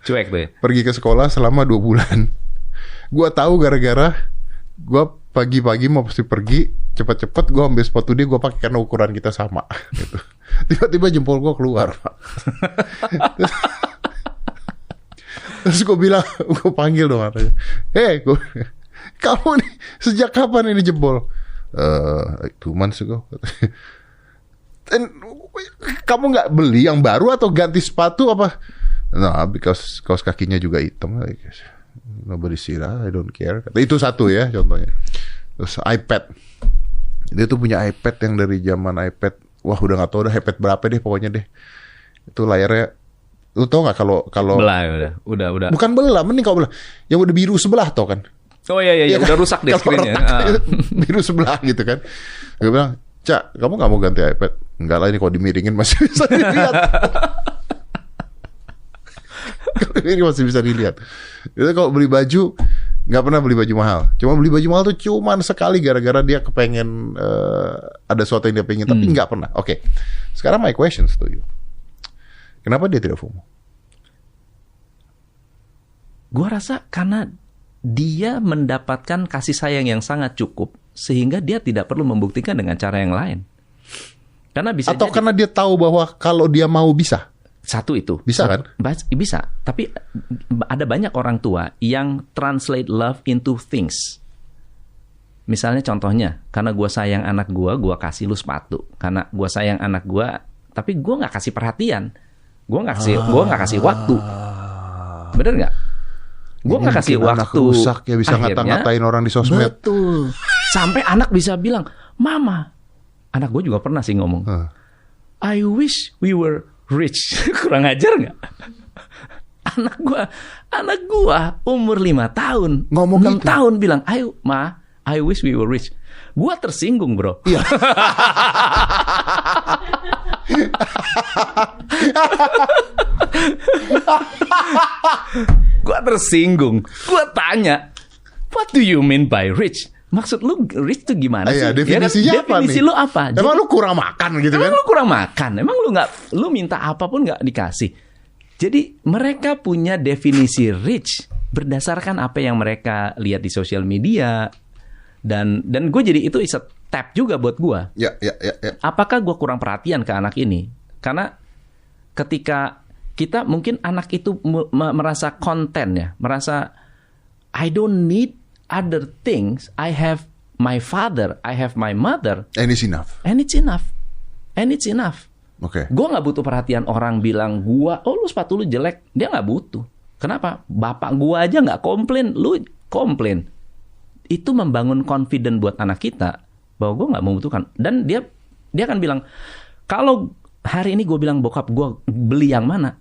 Cuek tuh ya? Pergi ke sekolah selama 2 bulan. Gue tahu gara-gara gue pagi-pagi mau pasti pergi, cepet-cepet gue ambil sepatu dia, gue pakai karena ukuran kita sama. Gitu. Tiba-tiba jempol gue keluar, Pak. Terus gue bilang, gue panggil dong katanya. Kamu nih sejak kapan ini jempol? 2 months ago. Dan kamu nggak beli yang baru atau ganti sepatu apa? Nah, because kaos kakinya juga hitam. Nobody see that, I don't care. Itu satu ya contohnya. Terus iPad. Dia tuh punya iPad yang dari zaman iPad. Wah, udah nggak tahu udah iPad berapa deh pokoknya deh. Itu layarnya. Lu tau nggak kalau belah udah. Bukan belah, mending kalau belah. Yang udah biru sebelah tau kan? Oh iya, udah rusak deh screen-nya. Biru sebelah gitu kan. Gue bilang, Cak, kamu nggak mau ganti iPad? Enggak lah, ini kalau dimiringin masih bisa dilihat. Ini masih bisa dilihat. Jadi kalau beli baju, nggak pernah beli baju mahal. Cuma beli baju mahal tuh cuman sekali gara-gara dia kepengen ada sesuatu yang dia pengen, tapi nggak pernah. Oke. Sekarang my questions to you. Kenapa dia tidak FOMO? Gua rasa karena dia mendapatkan kasih sayang yang sangat cukup sehingga dia tidak perlu membuktikan dengan cara yang lain. Karena bisa atau karena dia tahu bahwa kalau dia mau bisa. Satu itu. Bisa kan? Bisa. Tapi ada banyak orang tua yang translate love into things. Misalnya contohnya, karena gue sayang anak gue kasih lu sepatu. Karena gue sayang anak gue, tapi gue nggak kasih perhatian. Gue nggak kasih waktu. Bener nggak? Gue nggak kasih waktu. Rusak ya, bisa ngata-ngatain orang di sosmed. Betul. Sampai anak bisa bilang, Mama. Anak gue juga pernah sih ngomong. I wish we were rich. Kurang ajar nggak? Anak gue umur 5 tahun. Ngomong 6 tahun bilang, ayo Ma, I wish we were rich. Gue tersinggung bro. Iya. Gue tersinggung. Gue tanya, what do you mean by rich? Maksud lu rich itu gimana sih? Definisinya ya kan? apa Definisi nih? Lu apa? Emang lu kurang makan gitu kan? Emang lu kurang makan? Emang lu minta apapun nggak dikasih? Jadi mereka punya definisi rich berdasarkan apa yang mereka lihat di sosial media. Dan gue jadi itu is a tap juga buat gue. Ya. Apakah gue kurang perhatian ke anak ini? Karena ketika kita mungkin anak itu merasa konten ya, merasa I don't need other things. I have my father, I have my mother, and it's enough. Oke. Gue nggak butuh perhatian orang bilang lu sepatu lu jelek. Dia nggak butuh. Kenapa? Bapak gue aja nggak komplain, lu komplain. Itu membangun confident buat anak kita bahwa gue nggak membutuhkan. Dan dia akan bilang, kalau hari ini gue bilang bokap gue beli yang mana,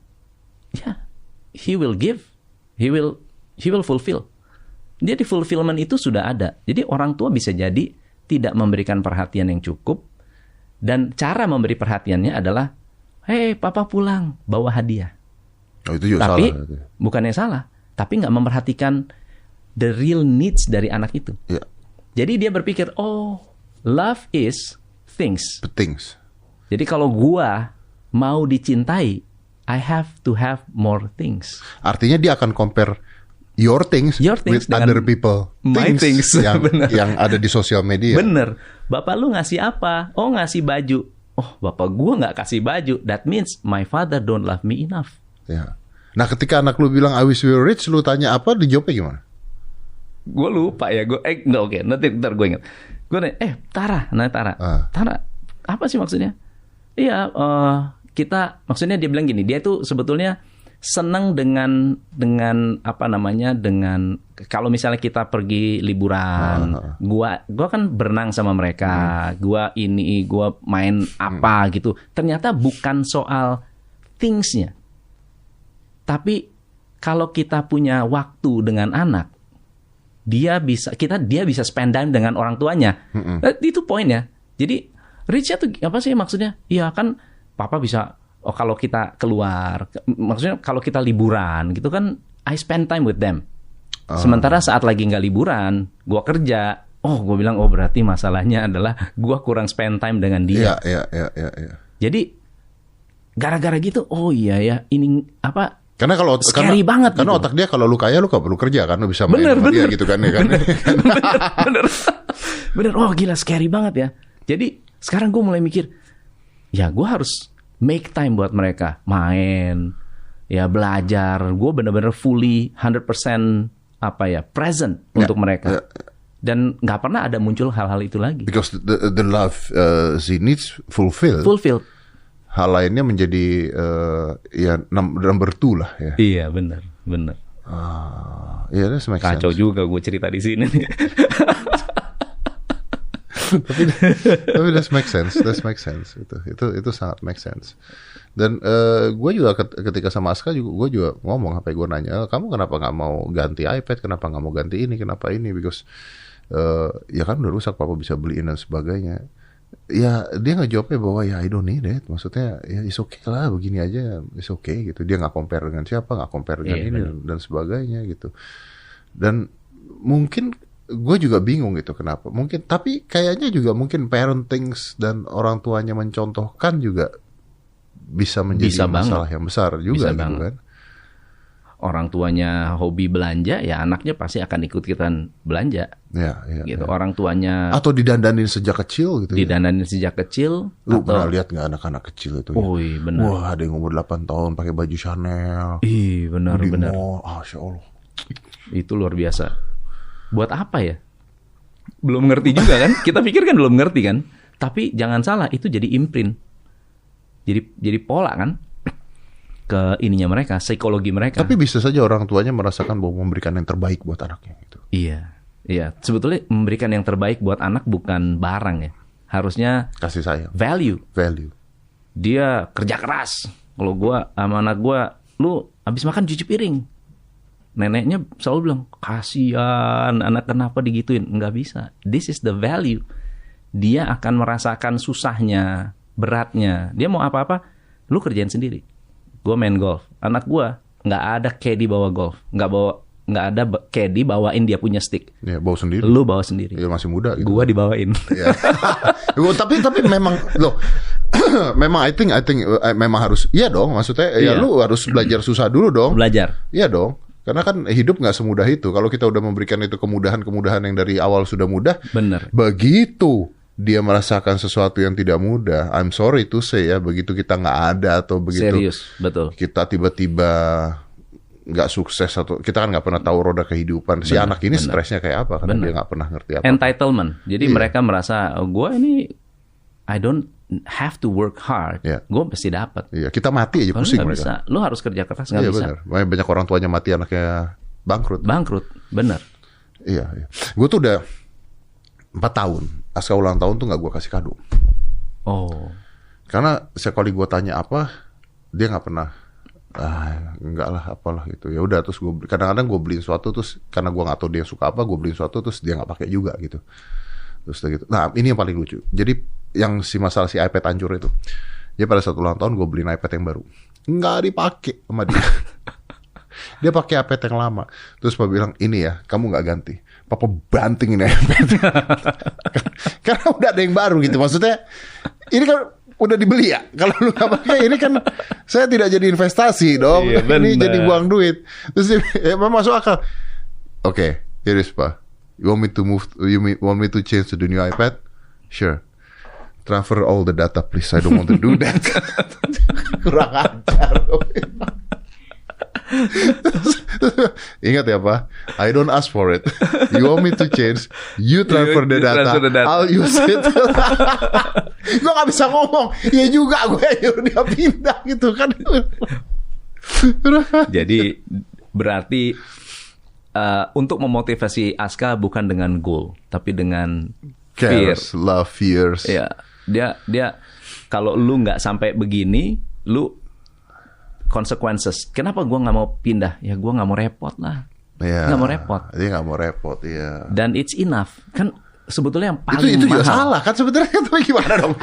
ya, he will give, he will fulfill. Dia di fulfillment itu sudah ada. Jadi orang tua bisa jadi tidak memberikan perhatian yang cukup, dan cara memberi perhatiannya adalah, hey papa pulang bawa hadiah. Oh, itu juga tapi salah. Bukannya salah, tapi nggak memperhatikan the real needs dari anak itu. Yeah. Jadi dia berpikir, love is things. The things. Jadi kalau gua mau dicintai, I have to have more things. Artinya dia akan compare your things with other people. My things. Yang ada di sosial media. Bener. Bapak lu ngasih apa? Oh, ngasih baju. Oh, bapak gua nggak kasih baju. That means my father don't love me enough. Ya. Nah, ketika anak lu bilang I wish we were rich, lu tanya apa, dijawabnya gimana? Gue lupa ya, nggak oke. Ntar gue ingat. Gue nanya, Tara, Tara, apa sih maksudnya? Iya, kita, maksudnya dia bilang gini, dia tuh sebetulnya senang dengan apa namanya, dengan kalau misalnya kita pergi liburan, gua kan berenang sama mereka, gua main apa gitu. Ternyata bukan soal things-nya, tapi kalau kita punya waktu dengan anak, dia bisa spend time dengan orang tuanya. Itu poinnya. Jadi rich tuh apa sih maksudnya? Iya kan papa bisa, kalau kita keluar, maksudnya kalau kita liburan gitu kan, I spend time with them. Sementara saat lagi nggak liburan, gue kerja. Gue bilang berarti masalahnya adalah gue kurang spend time dengan dia. Iya. Jadi gara-gara gitu, ini apa? Karena kalau scary banget. Karena gitu. Otak dia kalau lu kaya lu gak perlu kerja kan, lu bisa main sama dia gitu kan ya kan. Bener. Oh gila, scary banget ya. Jadi sekarang gue mulai mikir, ya gue harus make time buat mereka, main, ya belajar. Gue bener-bener fully 100% present untuk mereka. Dan nggak pernah ada muncul hal-hal itu lagi. Because the love she needs fulfilled. Hal lainnya menjadi ya number 2 lah ya. Iya benar. Iya, that's make sense. Kacau juga gue cerita di sini nih. tapi that's make sense. Itu sangat make sense. Dan gue juga ketika sama Aska juga gue juga ngomong, gue nanya, kamu kenapa nggak mau ganti iPad, kenapa nggak mau ganti ini, kenapa ini? Because ya kan udah rusak, papa bisa beliin dan sebagainya. Ya dia ngejawabnya bahwa ya I don't need it. Maksudnya ya it's okay lah, begini aja it's okay gitu. Dia nggak compare dengan siapa, nggak compare dengan ini dan sebagainya gitu. Dan mungkin gue juga bingung gitu kenapa. Mungkin, tapi kayaknya juga mungkin parenting dan orang tuanya mencontohkan juga bisa menjadi masalah yang besar juga gitu kan. Orang tuanya hobi belanja, ya anaknya pasti akan ikut-ikutan belanja. Ya, gitu. Ya. Orang tuanya atau didandanin sejak kecil gitu. Didandanin sejak kecil. Lu pernah lihat nggak anak-anak kecil itu? Oh iya benar. Wah, ada yang umur 8 tahun pakai baju Chanel. Ih benar. Masya Allah. Itu luar biasa. Buat apa ya? Belum ngerti juga kan? Kita pikir kan belum ngerti kan? Tapi jangan salah, itu jadi imprint. Jadi pola kan? Ke ininya mereka, psikologi mereka. Tapi bisa saja orang tuanya merasakan bahwa memberikan yang terbaik buat anaknya gitu. Iya. Sebetulnya memberikan yang terbaik buat anak bukan barang ya. Harusnya kasih sayang. Value. Dia kerja keras. Kalau gua sama anak gua, lu habis makan cuci piring. Neneknya selalu bilang, kasihan anak kenapa digituin. Nggak bisa. This is the value. Dia akan merasakan susahnya, beratnya. Dia mau apa-apa, lu kerjain sendiri. Gue main golf, anak gue nggak ada caddy bawa golf, nggak ada caddy bawain dia punya stick. Ya, bawa sendiri. Lu bawa sendiri. Ya masih muda. Gitu. Gue dibawain. Ya. tapi memang loh, memang I think memang harus, iya dong. Maksudnya ya lu harus belajar susah dulu dong. Belajar. Iya dong. Karena kan hidup nggak semudah itu. Kalau kita udah memberikan itu kemudahan yang dari awal sudah mudah. Bener. Begitu dia merasakan sesuatu yang tidak mudah, I'm sorry to say ya, begitu kita nggak ada atau begitu serius, betul. Kita tiba-tiba nggak sukses atau kita kan nggak pernah tahu roda kehidupan. Si anak ini stresnya kayak apa karena dia nggak pernah ngerti apa. Entitlement. Jadi mereka merasa gue ini I don't have to work hard. Gue pasti dapat. Iya, kita mati aja pusing mereka. Bisa. Lu harus kerja keras, nggak bisa. Benar. Banyak orang tuanya mati anaknya bangkrut. Bener. Iya. Gue tuh udah 4 tahun. Aska ulang tahun tuh nggak gue kasih kado. Oh. Karena sekali gue tanya apa, dia nggak pernah. Enggak lah, apalah gitu. Ya udah, terus gue kadang-kadang gue beliin sesuatu terus karena gue nggak tahu dia suka apa, gue beliin sesuatu terus dia nggak pakai juga gitu. Terus gitu. Nah ini yang paling lucu. Jadi yang masalah si iPad hancur itu. Dia pada saat ulang tahun gue beliin iPad yang baru, nggak dipakai sama dia. Dia pakai iPad yang lama. Terus Papa bilang, ini ya, kamu nggak ganti. Papa banting ini iPad. Karena udah ada yang baru gitu. Maksudnya, ini kan udah dibeli ya. Kalau lu nggak pakai, ini kan saya tidak jadi investasi dong. Iya, ini jadi buang duit. Terus memang masuk akal. Oke, here is Pa. You want me to change to the new iPad? Sure. Transfer all the data please. I don't want to do that. Kurang ajar. Ingat ya Pak, I don't ask for it. You want me to change, you transfer the data, I'll use it. Gue gak bisa ngomong, ya juga gue nyuruh dia pindah gitu kan. Jadi berarti untuk memotivasi Aska bukan dengan goal, tapi dengan cares, love, fears. Ya, dia kalau lu nggak sampai begini, lu consequences. Kenapa gue nggak mau pindah? Ya gue nggak mau repot lah. Ya, nggak mau repot. Dia nggak mau repot, ya. Dan it's enough. Kan sebetulnya yang paling itu mahal. Juga salah kan sebetulnya. Tapi gimana dong?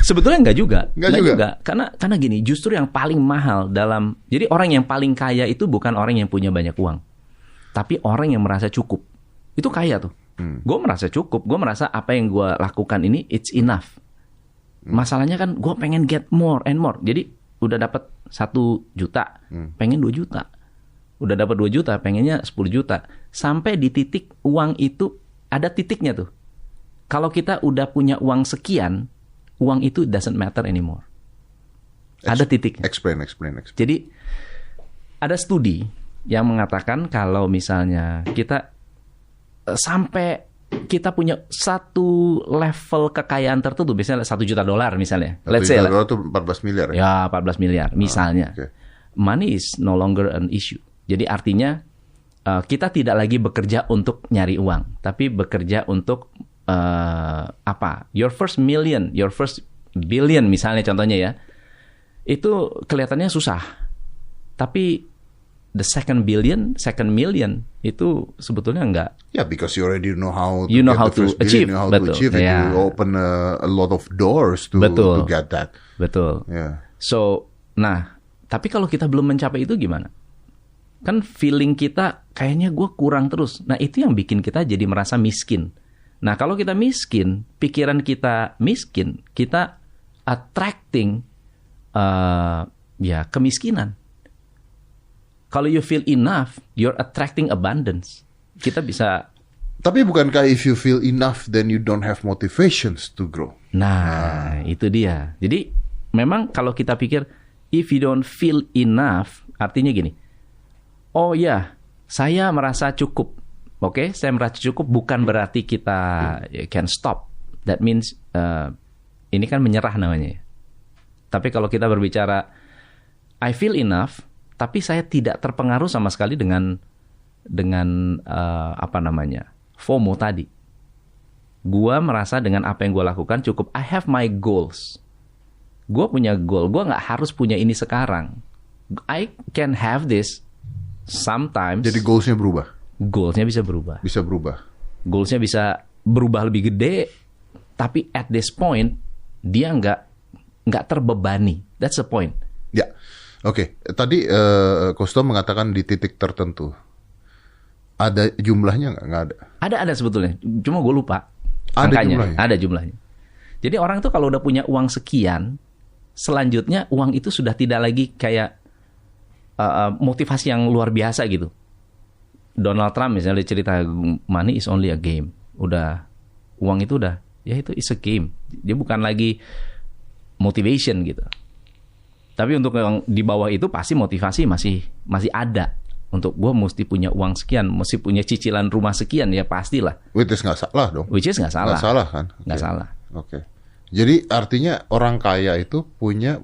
Sebetulnya nggak juga. Nggak juga. Karena gini, justru yang paling mahal dalam. Jadi orang yang paling kaya itu bukan orang yang punya banyak uang, tapi orang yang merasa cukup. Itu kaya tuh. Gue merasa cukup. Gue merasa apa yang gue lakukan ini it's enough. Masalahnya kan gue pengen get more and more. Jadi udah dapat 1 juta, pengen 2 juta. Udah dapat 2 juta, pengennya 10 juta. Sampai di titik uang itu, ada titiknya tuh. Kalau kita udah punya uang sekian, uang itu doesn't matter anymore. Ada titiknya. Explain. Jadi, ada studi yang mengatakan kalau misalnya kita sampai kita punya satu level kekayaan tertentu, biasanya $1 juta misalnya. Let's say $1 juta itu 14 miliar ya? Ya, 14 miliar misalnya. Okay. Money is no longer an issue. Jadi artinya kita tidak lagi bekerja untuk nyari uang, tapi bekerja untuk your first million, your first billion misalnya contohnya ya. Itu kelihatannya susah. Tapi the second million itu sebetulnya enggak. Yeah, because you already know how to achieve. You know how to achieve it. Yeah. You open a lot of doors to get that. Betul. Yeah. So, tapi kalau kita belum mencapai itu gimana? Kan feeling kita kayaknya gue kurang terus. Nah, itu yang bikin kita jadi merasa miskin. Nah, kalau kita miskin, pikiran kita miskin, kita attracting kemiskinan. Kalau you feel enough, you're attracting abundance. Kita bisa. Tapi bukankah if you feel enough, then you don't have motivations to grow? Nah, itu dia. Jadi memang kalau kita pikir if you don't feel enough, artinya gini. Oh ya, saya merasa cukup. Oke, saya merasa cukup bukan berarti kita can stop. That means ini kan menyerah namanya. Tapi kalau kita berbicara I feel enough, tapi saya tidak terpengaruh sama sekali dengan FOMO tadi. Gua merasa dengan apa yang gue lakukan cukup. I have my goals. Gue punya goal. Gue nggak harus punya ini sekarang. I can have this sometimes. Jadi goalsnya berubah. Goalsnya bisa berubah. Bisa berubah. Goalsnya bisa berubah lebih gede. Tapi at this point dia nggak terbebani. That's the point. Ya. Oke, tadi Kosto mengatakan di titik tertentu. Ada jumlahnya nggak? Nggak ada. Ada sebetulnya. Cuma gue lupa. Ada angkanya. Jumlahnya? Ada jumlahnya. Jadi orang itu kalau udah punya uang sekian, selanjutnya uang itu sudah tidak lagi kayak motivasi yang luar biasa gitu. Donald Trump misalnya cerita money is only a game. Udah uang itu udah ya itu is a game. Dia bukan lagi motivation gitu. Tapi untuk yang di bawah itu pasti motivasi masih ada. Untuk gue mesti punya uang sekian, mesti punya cicilan rumah sekian, ya pastilah. Which is nggak salah dong. Which is nggak salah. Nggak salah kan? Nggak salah. Oke. Jadi artinya orang kaya itu punya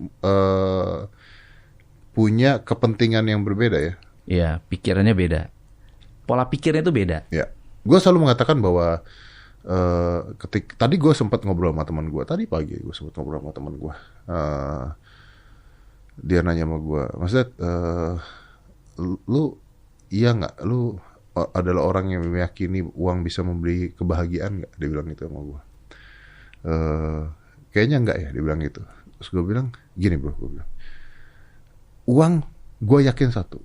kepentingan yang berbeda ya? Iya, pikirannya beda. Pola pikirnya itu beda. Ya. Gue selalu mengatakan bahwa tadi gue sempat ngobrol sama teman gue. Tadi pagi gue sempat ngobrol sama teman gue. Dia nanya sama gue, maksudnya lu iya nggak? Lu adalah orang yang meyakini uang bisa membeli kebahagiaan nggak? Dia bilang gitu sama gue. Kayaknya nggak ya, dia bilang gitu. Terus gue bilang, gini bro, gue bilang, uang, gue yakin satu,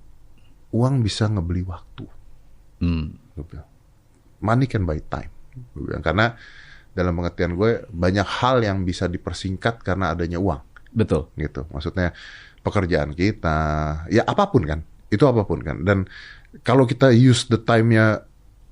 uang bisa ngebeli waktu. Gue bilang, money can buy time. Gue bilang, karena dalam pengertian gue banyak hal yang bisa dipersingkat karena adanya uang. Betul. Gitu, maksudnya pekerjaan kita, ya apapun kan, itu apapun kan. Dan kalau kita use the time-nya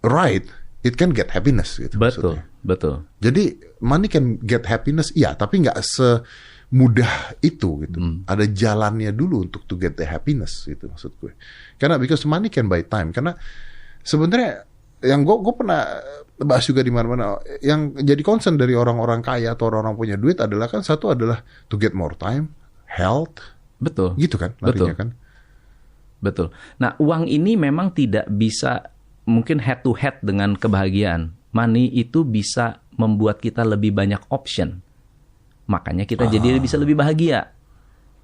right, it can get happiness gitu. Betul, maksudnya. Betul. Jadi money can get happiness, iya, tapi nggak semudah itu gitu. Ada jalannya dulu untuk to get the happiness gitu maksud gue. Karena because money can buy time. Karena sebenarnya yang gue pernah bahas juga di mana-mana, yang jadi concern dari orang-orang kaya atau orang-orang punya duit adalah kan satu adalah to get more time, health. Betul. Gitu kan, larinya kan. Betul. Nah, uang ini memang tidak bisa mungkin head to head dengan kebahagiaan. Money itu bisa membuat kita lebih banyak option. Makanya kita jadi bisa lebih bahagia.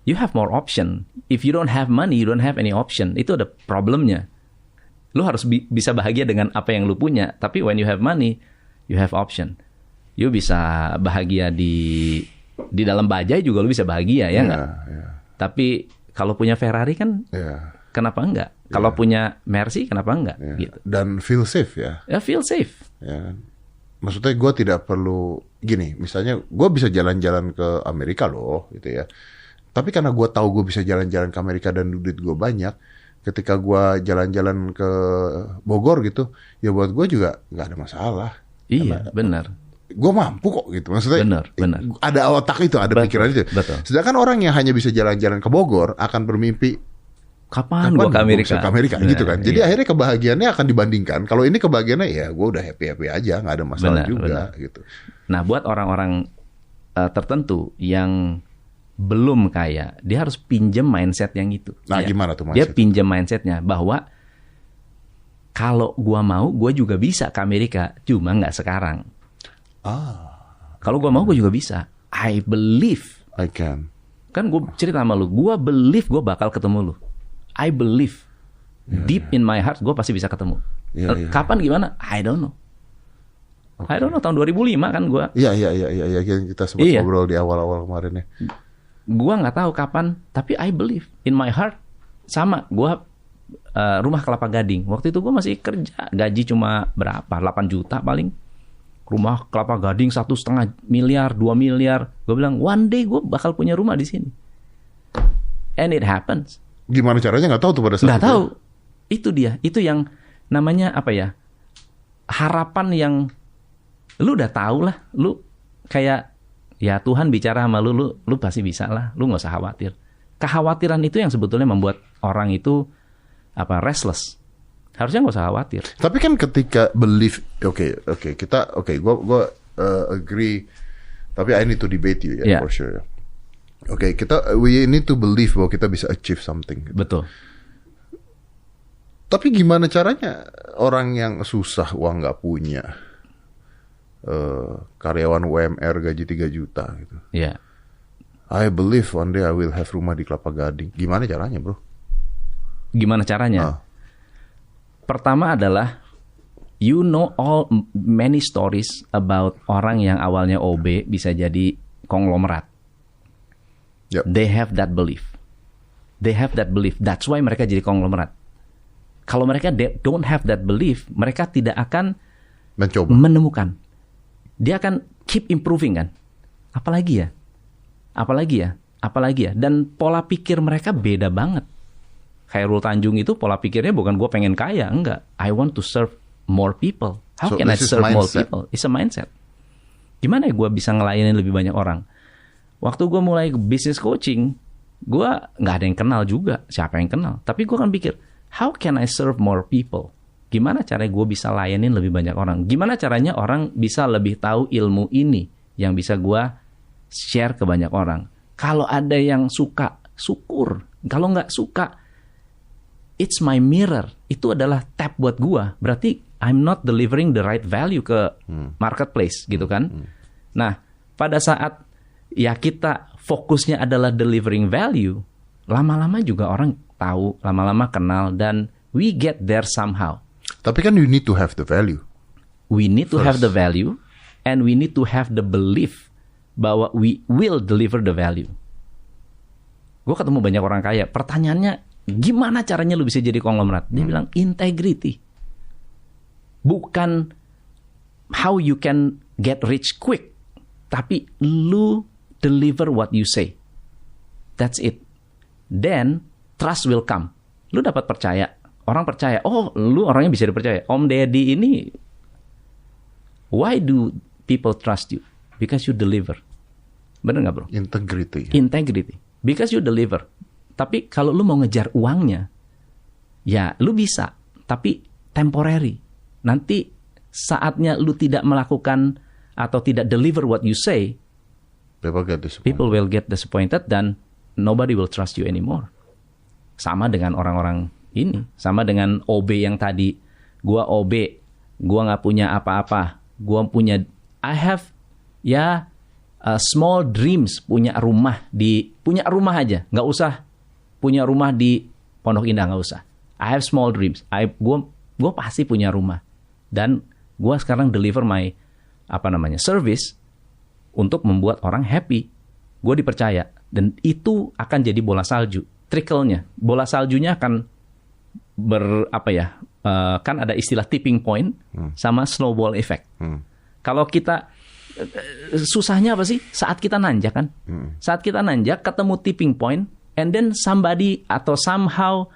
You have more option. If you don't have money, you don't have any option. Itu ada problemnya. Lu harus bisa bahagia dengan apa yang lu punya. Tapi when you have money, you have option. You bisa bahagia di dalam bajai juga lu bisa bahagia, ya nggak? Yeah. Tapi kalau punya Ferrari kan, kenapa enggak? Kalau punya Mercy, kenapa enggak? Gitu. Dan feel safe ya? Ya, feel safe. Ya. Maksudnya gue tidak perlu, gini, misalnya gue bisa jalan-jalan ke Amerika loh, gitu ya. Tapi karena gue tahu gue bisa jalan-jalan ke Amerika dan duit gue banyak, ketika gue jalan-jalan ke Bogor gitu, ya buat gue juga nggak ada masalah. Iya, benar. Gue mampu kok gitu, maksudnya. Benar. Ada otak itu, ada pikiran itu. Betul. Sedangkan orang yang hanya bisa jalan-jalan ke Bogor akan bermimpi, kapan gue ke Amerika? Gitu kan. Jadi akhirnya kebahagiaannya akan dibandingkan. Kalau ini kebahagiaannya ya gue udah happy aja, nggak ada masalah juga. Gitu. Nah, buat orang-orang tertentu yang belum kaya, dia harus pinjam mindset yang itu. Nah, gimana tuh Dia mindset? pinjam mindsetnya bahwa kalau gua mau, gua juga bisa ke Amerika, cuma nggak sekarang. Kalau gua mau, gua juga bisa. I believe. I can. Kan gua cerita sama lu, gua believe gua bakal ketemu lu. I believe. Deep in my heart, gua pasti bisa ketemu. Kapan gimana? I don't know. I don't know, tahun 2005 kan gua. Iya, kita sempat ngobrol di awal-awal kemarin ya. Gua nggak tahu kapan, tapi I believe in my heart. Sama, gua rumah Kelapa Gading. Waktu itu gua masih kerja, gaji cuma berapa? 8 juta paling. Rumah Kelapa Gading 1,5 miliar, 2 miliar. Gua bilang one day gua bakal punya rumah di sini. And it happens. Gimana caranya nggak tahu tuh pada saat itu. Nggak tahu. Itu dia. Itu yang namanya apa ya? Harapan yang lu udah tahu lah. Lu kayak ya Tuhan bicara sama lu pasti bisa lah. Lu nggak usah khawatir. Kekhawatiran itu yang sebetulnya membuat orang itu restless. Harusnya nggak usah khawatir. Tapi kan ketika belief, gue agree. Tapi I need to debate you ya, for sure. We need to believe bahwa kita bisa achieve something. Betul. Tapi gimana caranya orang yang susah, uang nggak punya, karyawan UMR gaji 3 juta gitu. Iya. I believe one day I will have rumah di Kelapa Gading. Gimana caranya, bro? Gimana caranya? Pertama adalah you know many stories about orang yang awalnya OB bisa jadi konglomerat. Yep. They have that belief. That's why mereka jadi konglomerat. Kalau mereka don't have that belief, mereka tidak akan menemukan. Dia akan keep improving kan. Apalagi ya. Dan pola pikir mereka beda banget. Khairul Tanjung itu pola pikirnya bukan gue pengen kaya. Enggak. I want to serve more people. How can I serve more people? It's a mindset. Gimana ya gue bisa ngelayanin lebih banyak orang? Waktu gue mulai business coaching, gue nggak ada yang kenal juga. Siapa yang kenal? Tapi gue kan pikir, how can I serve more people? Gimana caranya gue bisa layanin lebih banyak orang? Gimana caranya orang bisa lebih tahu ilmu ini yang bisa gue share ke banyak orang? Kalau ada yang suka, syukur. Kalau nggak suka, it's my mirror. Itu adalah tab buat gue. Berarti I'm not delivering the right value ke marketplace gitu kan. Nah, pada saat ya kita fokusnya adalah delivering value, lama-lama juga orang tahu, lama-lama kenal, dan we get there somehow. Tapi kan you need to have the value. We need to have the value, and we need to have the belief bahwa we will deliver the value. Gue ketemu banyak orang kaya, pertanyaannya, gimana caranya lu bisa jadi konglomerat? Dia bilang, integrity. Bukan how you can get rich quick, tapi lu deliver what you say. That's it. Then, trust will come. Lu dapat percaya. Orang percaya, oh lu orangnya bisa dipercaya. Om Deddy ini, why do people trust you? Because you deliver. Bener nggak bro? Integrity. Because you deliver. Tapi kalau lu mau ngejar uangnya, ya lu bisa. Tapi temporary. Nanti saatnya lu tidak melakukan atau tidak deliver what you say, people will get disappointed dan nobody will trust you anymore. Sama dengan orang-orang ini, sama dengan OB yang tadi. Gua OB, gua nggak punya apa-apa. Gua punya, I have small dreams, punya rumah aja, nggak usah punya rumah di Pondok Indah, nggak usah. I have small dreams. Gua pasti punya rumah. Dan gua sekarang deliver my service untuk membuat orang happy. Gua dipercaya dan itu akan jadi bola salju. Trickle-nya, bola saljunya akan kan ada istilah tipping point sama snowball effect. Kalau kita susahnya apa sih? Saat kita nanjak kan, saat kita nanjak ketemu tipping point, and then somebody atau somehow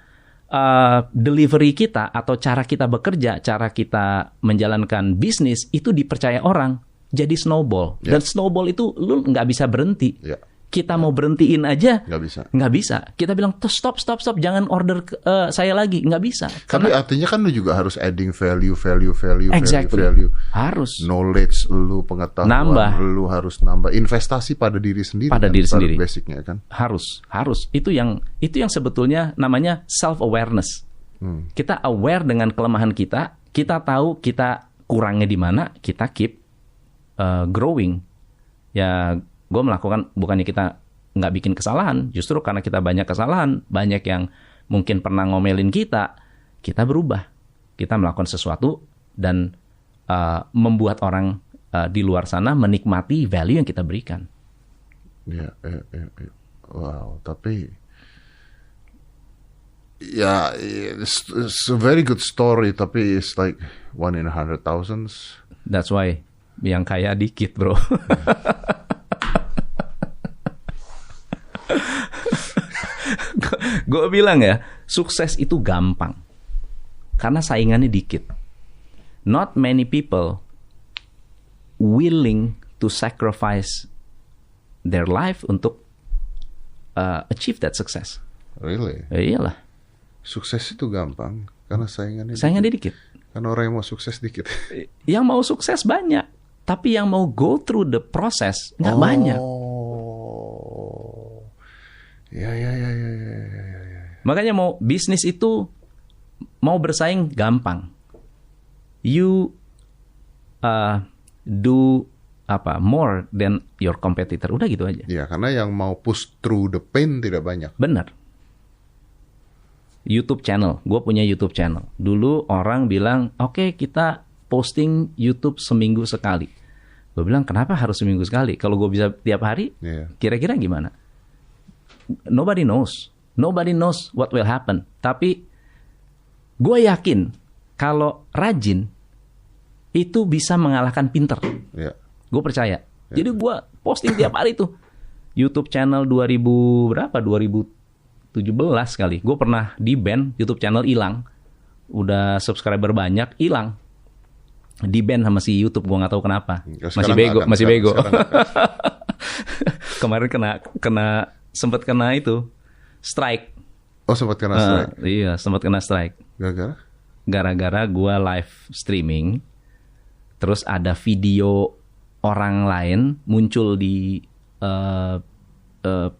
delivery kita atau cara kita bekerja, cara kita menjalankan bisnis itu dipercaya orang, jadi snowball. Dan snowball itu lu nggak bisa berhenti. Kita mau berhentiin aja nggak bisa. Kita bilang stop, jangan order saya lagi, nggak bisa. Tapi artinya kan lu juga harus adding value, exactly. value. Harus knowledge lu, pengetahuan lu harus nambah, investasi pada diri sendiri. Pada diri sendiri. Basicnya kan. Harus. Itu yang sebetulnya namanya self awareness. Kita aware dengan kelemahan kita tahu kita kurangnya di mana, kita keep growing. Ya, gue melakukan, bukannya kita nggak bikin kesalahan, justru karena kita banyak kesalahan, banyak yang mungkin pernah ngomelin kita berubah. Kita melakukan sesuatu dan membuat orang di luar sana menikmati value yang kita berikan. Wow, tapi ya, it's a very good story, tapi it's like 1 in 100,000. That's why yang kaya dikit, bro. Gue bilang ya, sukses itu gampang karena saingannya dikit. Not many people willing to sacrifice their life untuk achieve that success. Really? Iyalah. Sukses itu gampang karena saingannya dikit. Karena orang yang mau sukses dikit. Yang mau sukses banyak, tapi yang mau go through the process nggak banyak. Ya. Makanya mau bisnis itu mau bersaing gampang. You do more than your competitor. Udah gitu aja. Ya, karena yang mau push through the pain tidak banyak. Benar. YouTube channel. Gue punya YouTube channel. Dulu orang bilang, oke, kita posting YouTube seminggu sekali. Gue bilang, kenapa harus seminggu sekali? Kalau gue bisa tiap hari, kira-kira gimana? Nobody knows what will happen. Tapi gue yakin kalau rajin itu bisa mengalahkan pinter. Gue percaya. Jadi gue posting tiap hari tuh. YouTube channel 2017 kali. Gue pernah di-ban, YouTube channel hilang. Udah subscriber banyak, hilang. Di-ban sama si YouTube, gue nggak tahu kenapa. Masih bego. Kemarin sempat kena itu strike. Oh, sempat kena strike. Iya, sempat kena strike. Gara-gara gue live streaming, terus ada video orang lain muncul di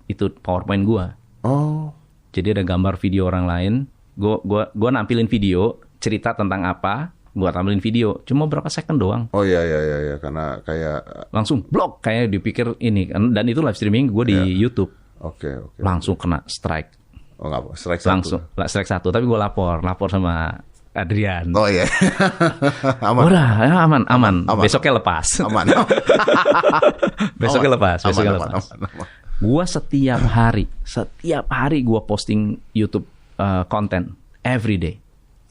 itu PowerPoint gue. Oh. Jadi ada gambar video orang lain. Gue nampilin video cerita tentang apa. Gue tampilin video, cuma berapa second doang. Oh iya, karena kayak langsung blok, kayak dipikir ini. Dan itu live streaming gue di YouTube. Oke. Langsung kena strike. Oh nggak, strike langsung, strike 1. Tapi gue lapor sama Adrian. Oh iya. Aman. Udah, ya, aman. Besoknya lepas. Aman. Besoknya lepas. Gue setiap hari gue posting YouTube konten every day.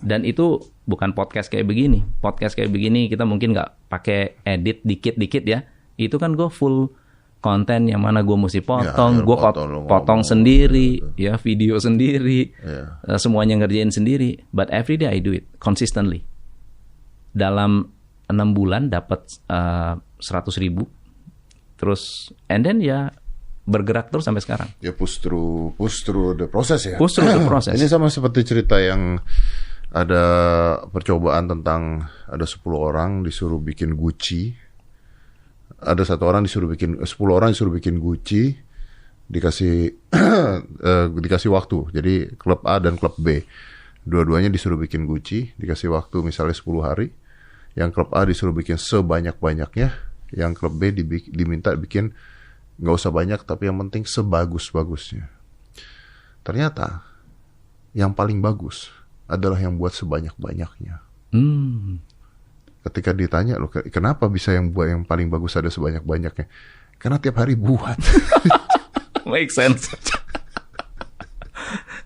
Dan itu bukan podcast kayak begini. Podcast kayak begini kita mungkin nggak pakai edit dikit-dikit ya. Itu kan gue full konten yang mana gue mesti potong, gue potong sendiri, ya video sendiri, semuanya ngerjain sendiri. But every day I do it consistently. Dalam 6 bulan dapat 100.000. Terus and then ya bergerak terus sampai sekarang. Ya push through the process ya. Push through the process. Ini sama seperti cerita yang ada percobaan tentang ada 10 orang disuruh bikin Gucci. Ada 10 orang disuruh bikin Gucci, dikasih waktu. Jadi klub A dan klub B, dua-duanya disuruh bikin Gucci, dikasih waktu misalnya 10 hari. Yang klub A disuruh bikin sebanyak-banyaknya, yang klub B diminta bikin nggak usah banyak, tapi yang penting sebagus-bagusnya. Ternyata yang paling bagus adalah yang buat sebanyak-banyaknya. Ketika ditanya, loh, kenapa bisa yang buat yang paling bagus ada sebanyak-banyaknya? Karena tiap hari buat. Make sense.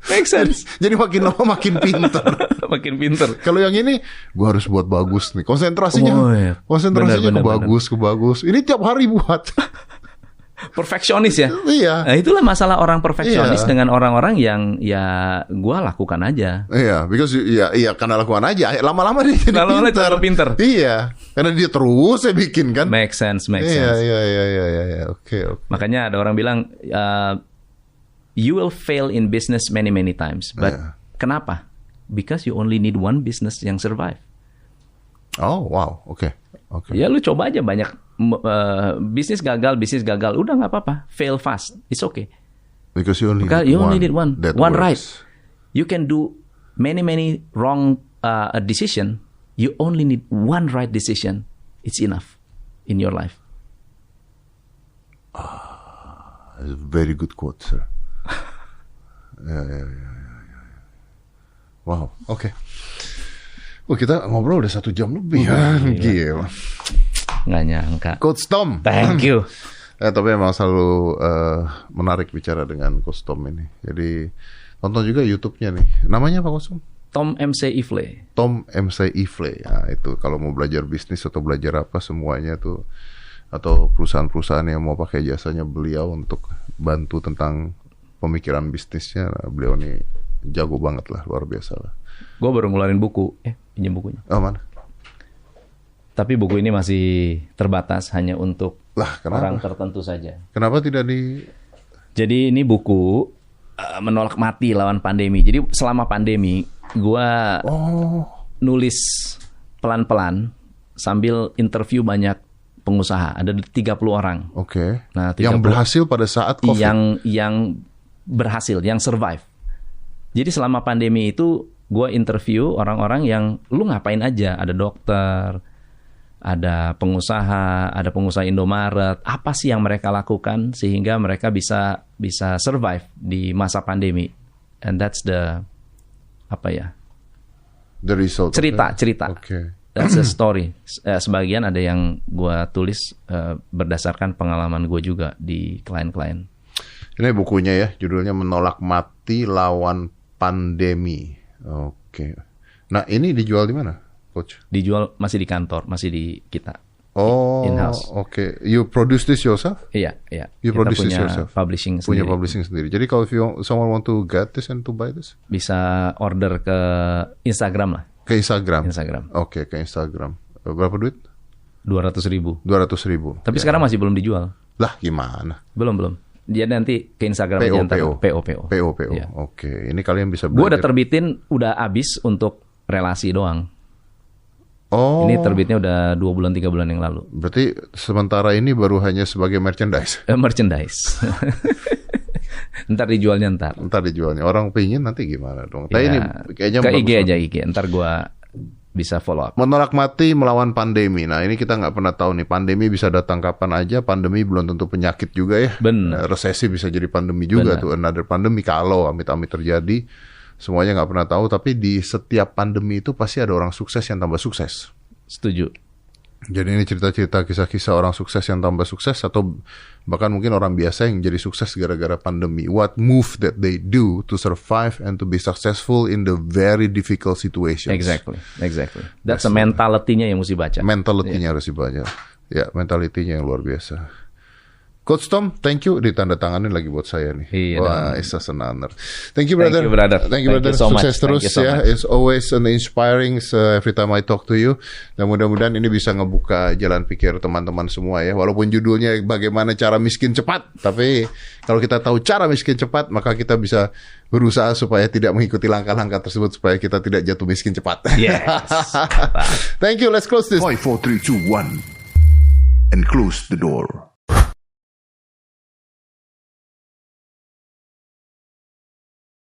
Make sense. Jadi makin lama makin pinter. Makin pinter. Kalau yang ini, gue harus buat bagus nih. Konsentrasinya benar, ke bagus. Ini tiap hari buat. Perfeksionis ya. Iya. Nah, itulah masalah orang perfeksionis dengan orang-orang yang ya gue lakukan aja. Iya, because karena lakukan aja. Lama-lama dia jadi pinter. Iya, karena dia terus saya bikin kan. Make sense. Iya. Oke. Makanya ada orang bilang you will fail in business many times. But kenapa? Because you only need one business yang survive. Oh, wow. Oke. Ya lu coba aja banyak bisnis gagal, udah nggak apa-apa, fail fast, it's okay. Because you only need one right. You can do many wrong decision. You only need one right decision. It's enough in your life. Very good quote, sir. Ya. Wow, oke. Kita ngobrol udah 1 jam lebih. Gila. Nggak nyangka. Coach Tom. Thank you. Tapi emang selalu menarik bicara dengan Coach Tom ini. Jadi tonton juga YouTube-nya nih. Namanya apa Coach Tom? Tom MC Ifle. Tom MC Ifle. Nah, itu kalau mau belajar bisnis atau belajar apa semuanya tuh, atau perusahaan-perusahaan yang mau pakai jasanya beliau untuk bantu tentang pemikiran bisnisnya, beliau nih jago banget lah, luar biasa lah. Gue baru ngeluarin buku. Pinjam bukunya. Oh, mana? Tapi buku ini masih terbatas, hanya untuk kenapa? Orang tertentu saja. Kenapa tidak di... Jadi ini buku menolak mati lawan pandemi. Jadi selama pandemi, gue nulis pelan-pelan sambil interview banyak pengusaha. Ada 30 orang. Oke. Nah, yang berhasil pada saat COVID? Yang berhasil, yang survive. Jadi selama pandemi itu, gue interview orang-orang yang lu ngapain aja. Ada dokter, ada pengusaha Indomaret, apa sih yang mereka lakukan sehingga mereka bisa survive di masa pandemi. And that's the result. Cerita. Okay. That's the story. Sebagian ada yang gue tulis berdasarkan pengalaman gue juga di klien-klien. Ini bukunya ya, judulnya Menolak Mati Lawan Pandemi. Oke. Nah, ini dijual di mana, Coach? Dijual masih di kantor, masih di kita. In-house. Oke. You produce this yourself? Iya. You kita produce punya this yourself? Publishing sendiri. Punya publishing sendiri. Jadi kalau someone want to get this and to buy this? Bisa order ke Instagram lah. Ke Instagram? Oke, ke Instagram. Berapa duit? 200.000. 200.000. Tapi sekarang masih belum dijual. Lah, gimana? Belum. Dia nanti ke Instagram aja ntar. PO. Ya. Oke. Ini kalian bisa belajar. Gue udah terbitin, udah habis untuk relasi doang. Oh. Ini terbitnya udah 2 bulan 3 bulan yang lalu. Berarti sementara ini baru hanya sebagai merchandise. Merchandise. Ntar dijualnya ntar. Orang pingin nanti gimana dong? Ya, ini kayaknya ke IG aja IG. Ntar gue bisa follow up. Menolak mati melawan pandemi. Nah, ini kita nggak pernah tahu nih, pandemi bisa datang kapan aja. Pandemi belum tentu penyakit juga ya. Benar. Resesi bisa jadi pandemi juga. Tuh another pandemi kalau amit-amit terjadi. Semuanya nggak pernah tahu, tapi di setiap pandemi itu pasti ada orang sukses yang tambah sukses. Setuju. Jadi ini cerita-cerita kisah-kisah orang sukses yang tambah sukses, atau bahkan mungkin orang biasa yang jadi sukses gara-gara pandemi. What move that they do to survive and to be successful in the very difficult situations. Exactly. That's the mentality-nya yang mesti baca. Mentality-nya harus dibaca. Ya, mentality-nya yang luar biasa. Coach Tom, thank you. Ditandatanganin lagi buat saya nih. Iya, wah, it's such an honor. Thank you, brother. Thank you, brother. So sukses terus ya. It's always an inspiring every time I talk to you. Dan mudah-mudahan ini bisa ngebuka jalan pikir teman-teman semua ya. Walaupun judulnya bagaimana cara miskin cepat. Tapi kalau kita tahu cara miskin cepat, maka kita bisa berusaha supaya tidak mengikuti langkah-langkah tersebut, supaya kita tidak jatuh miskin cepat. Yes. Thank you. Let's close this. 5, 4, 3, 2, 1. And close the door.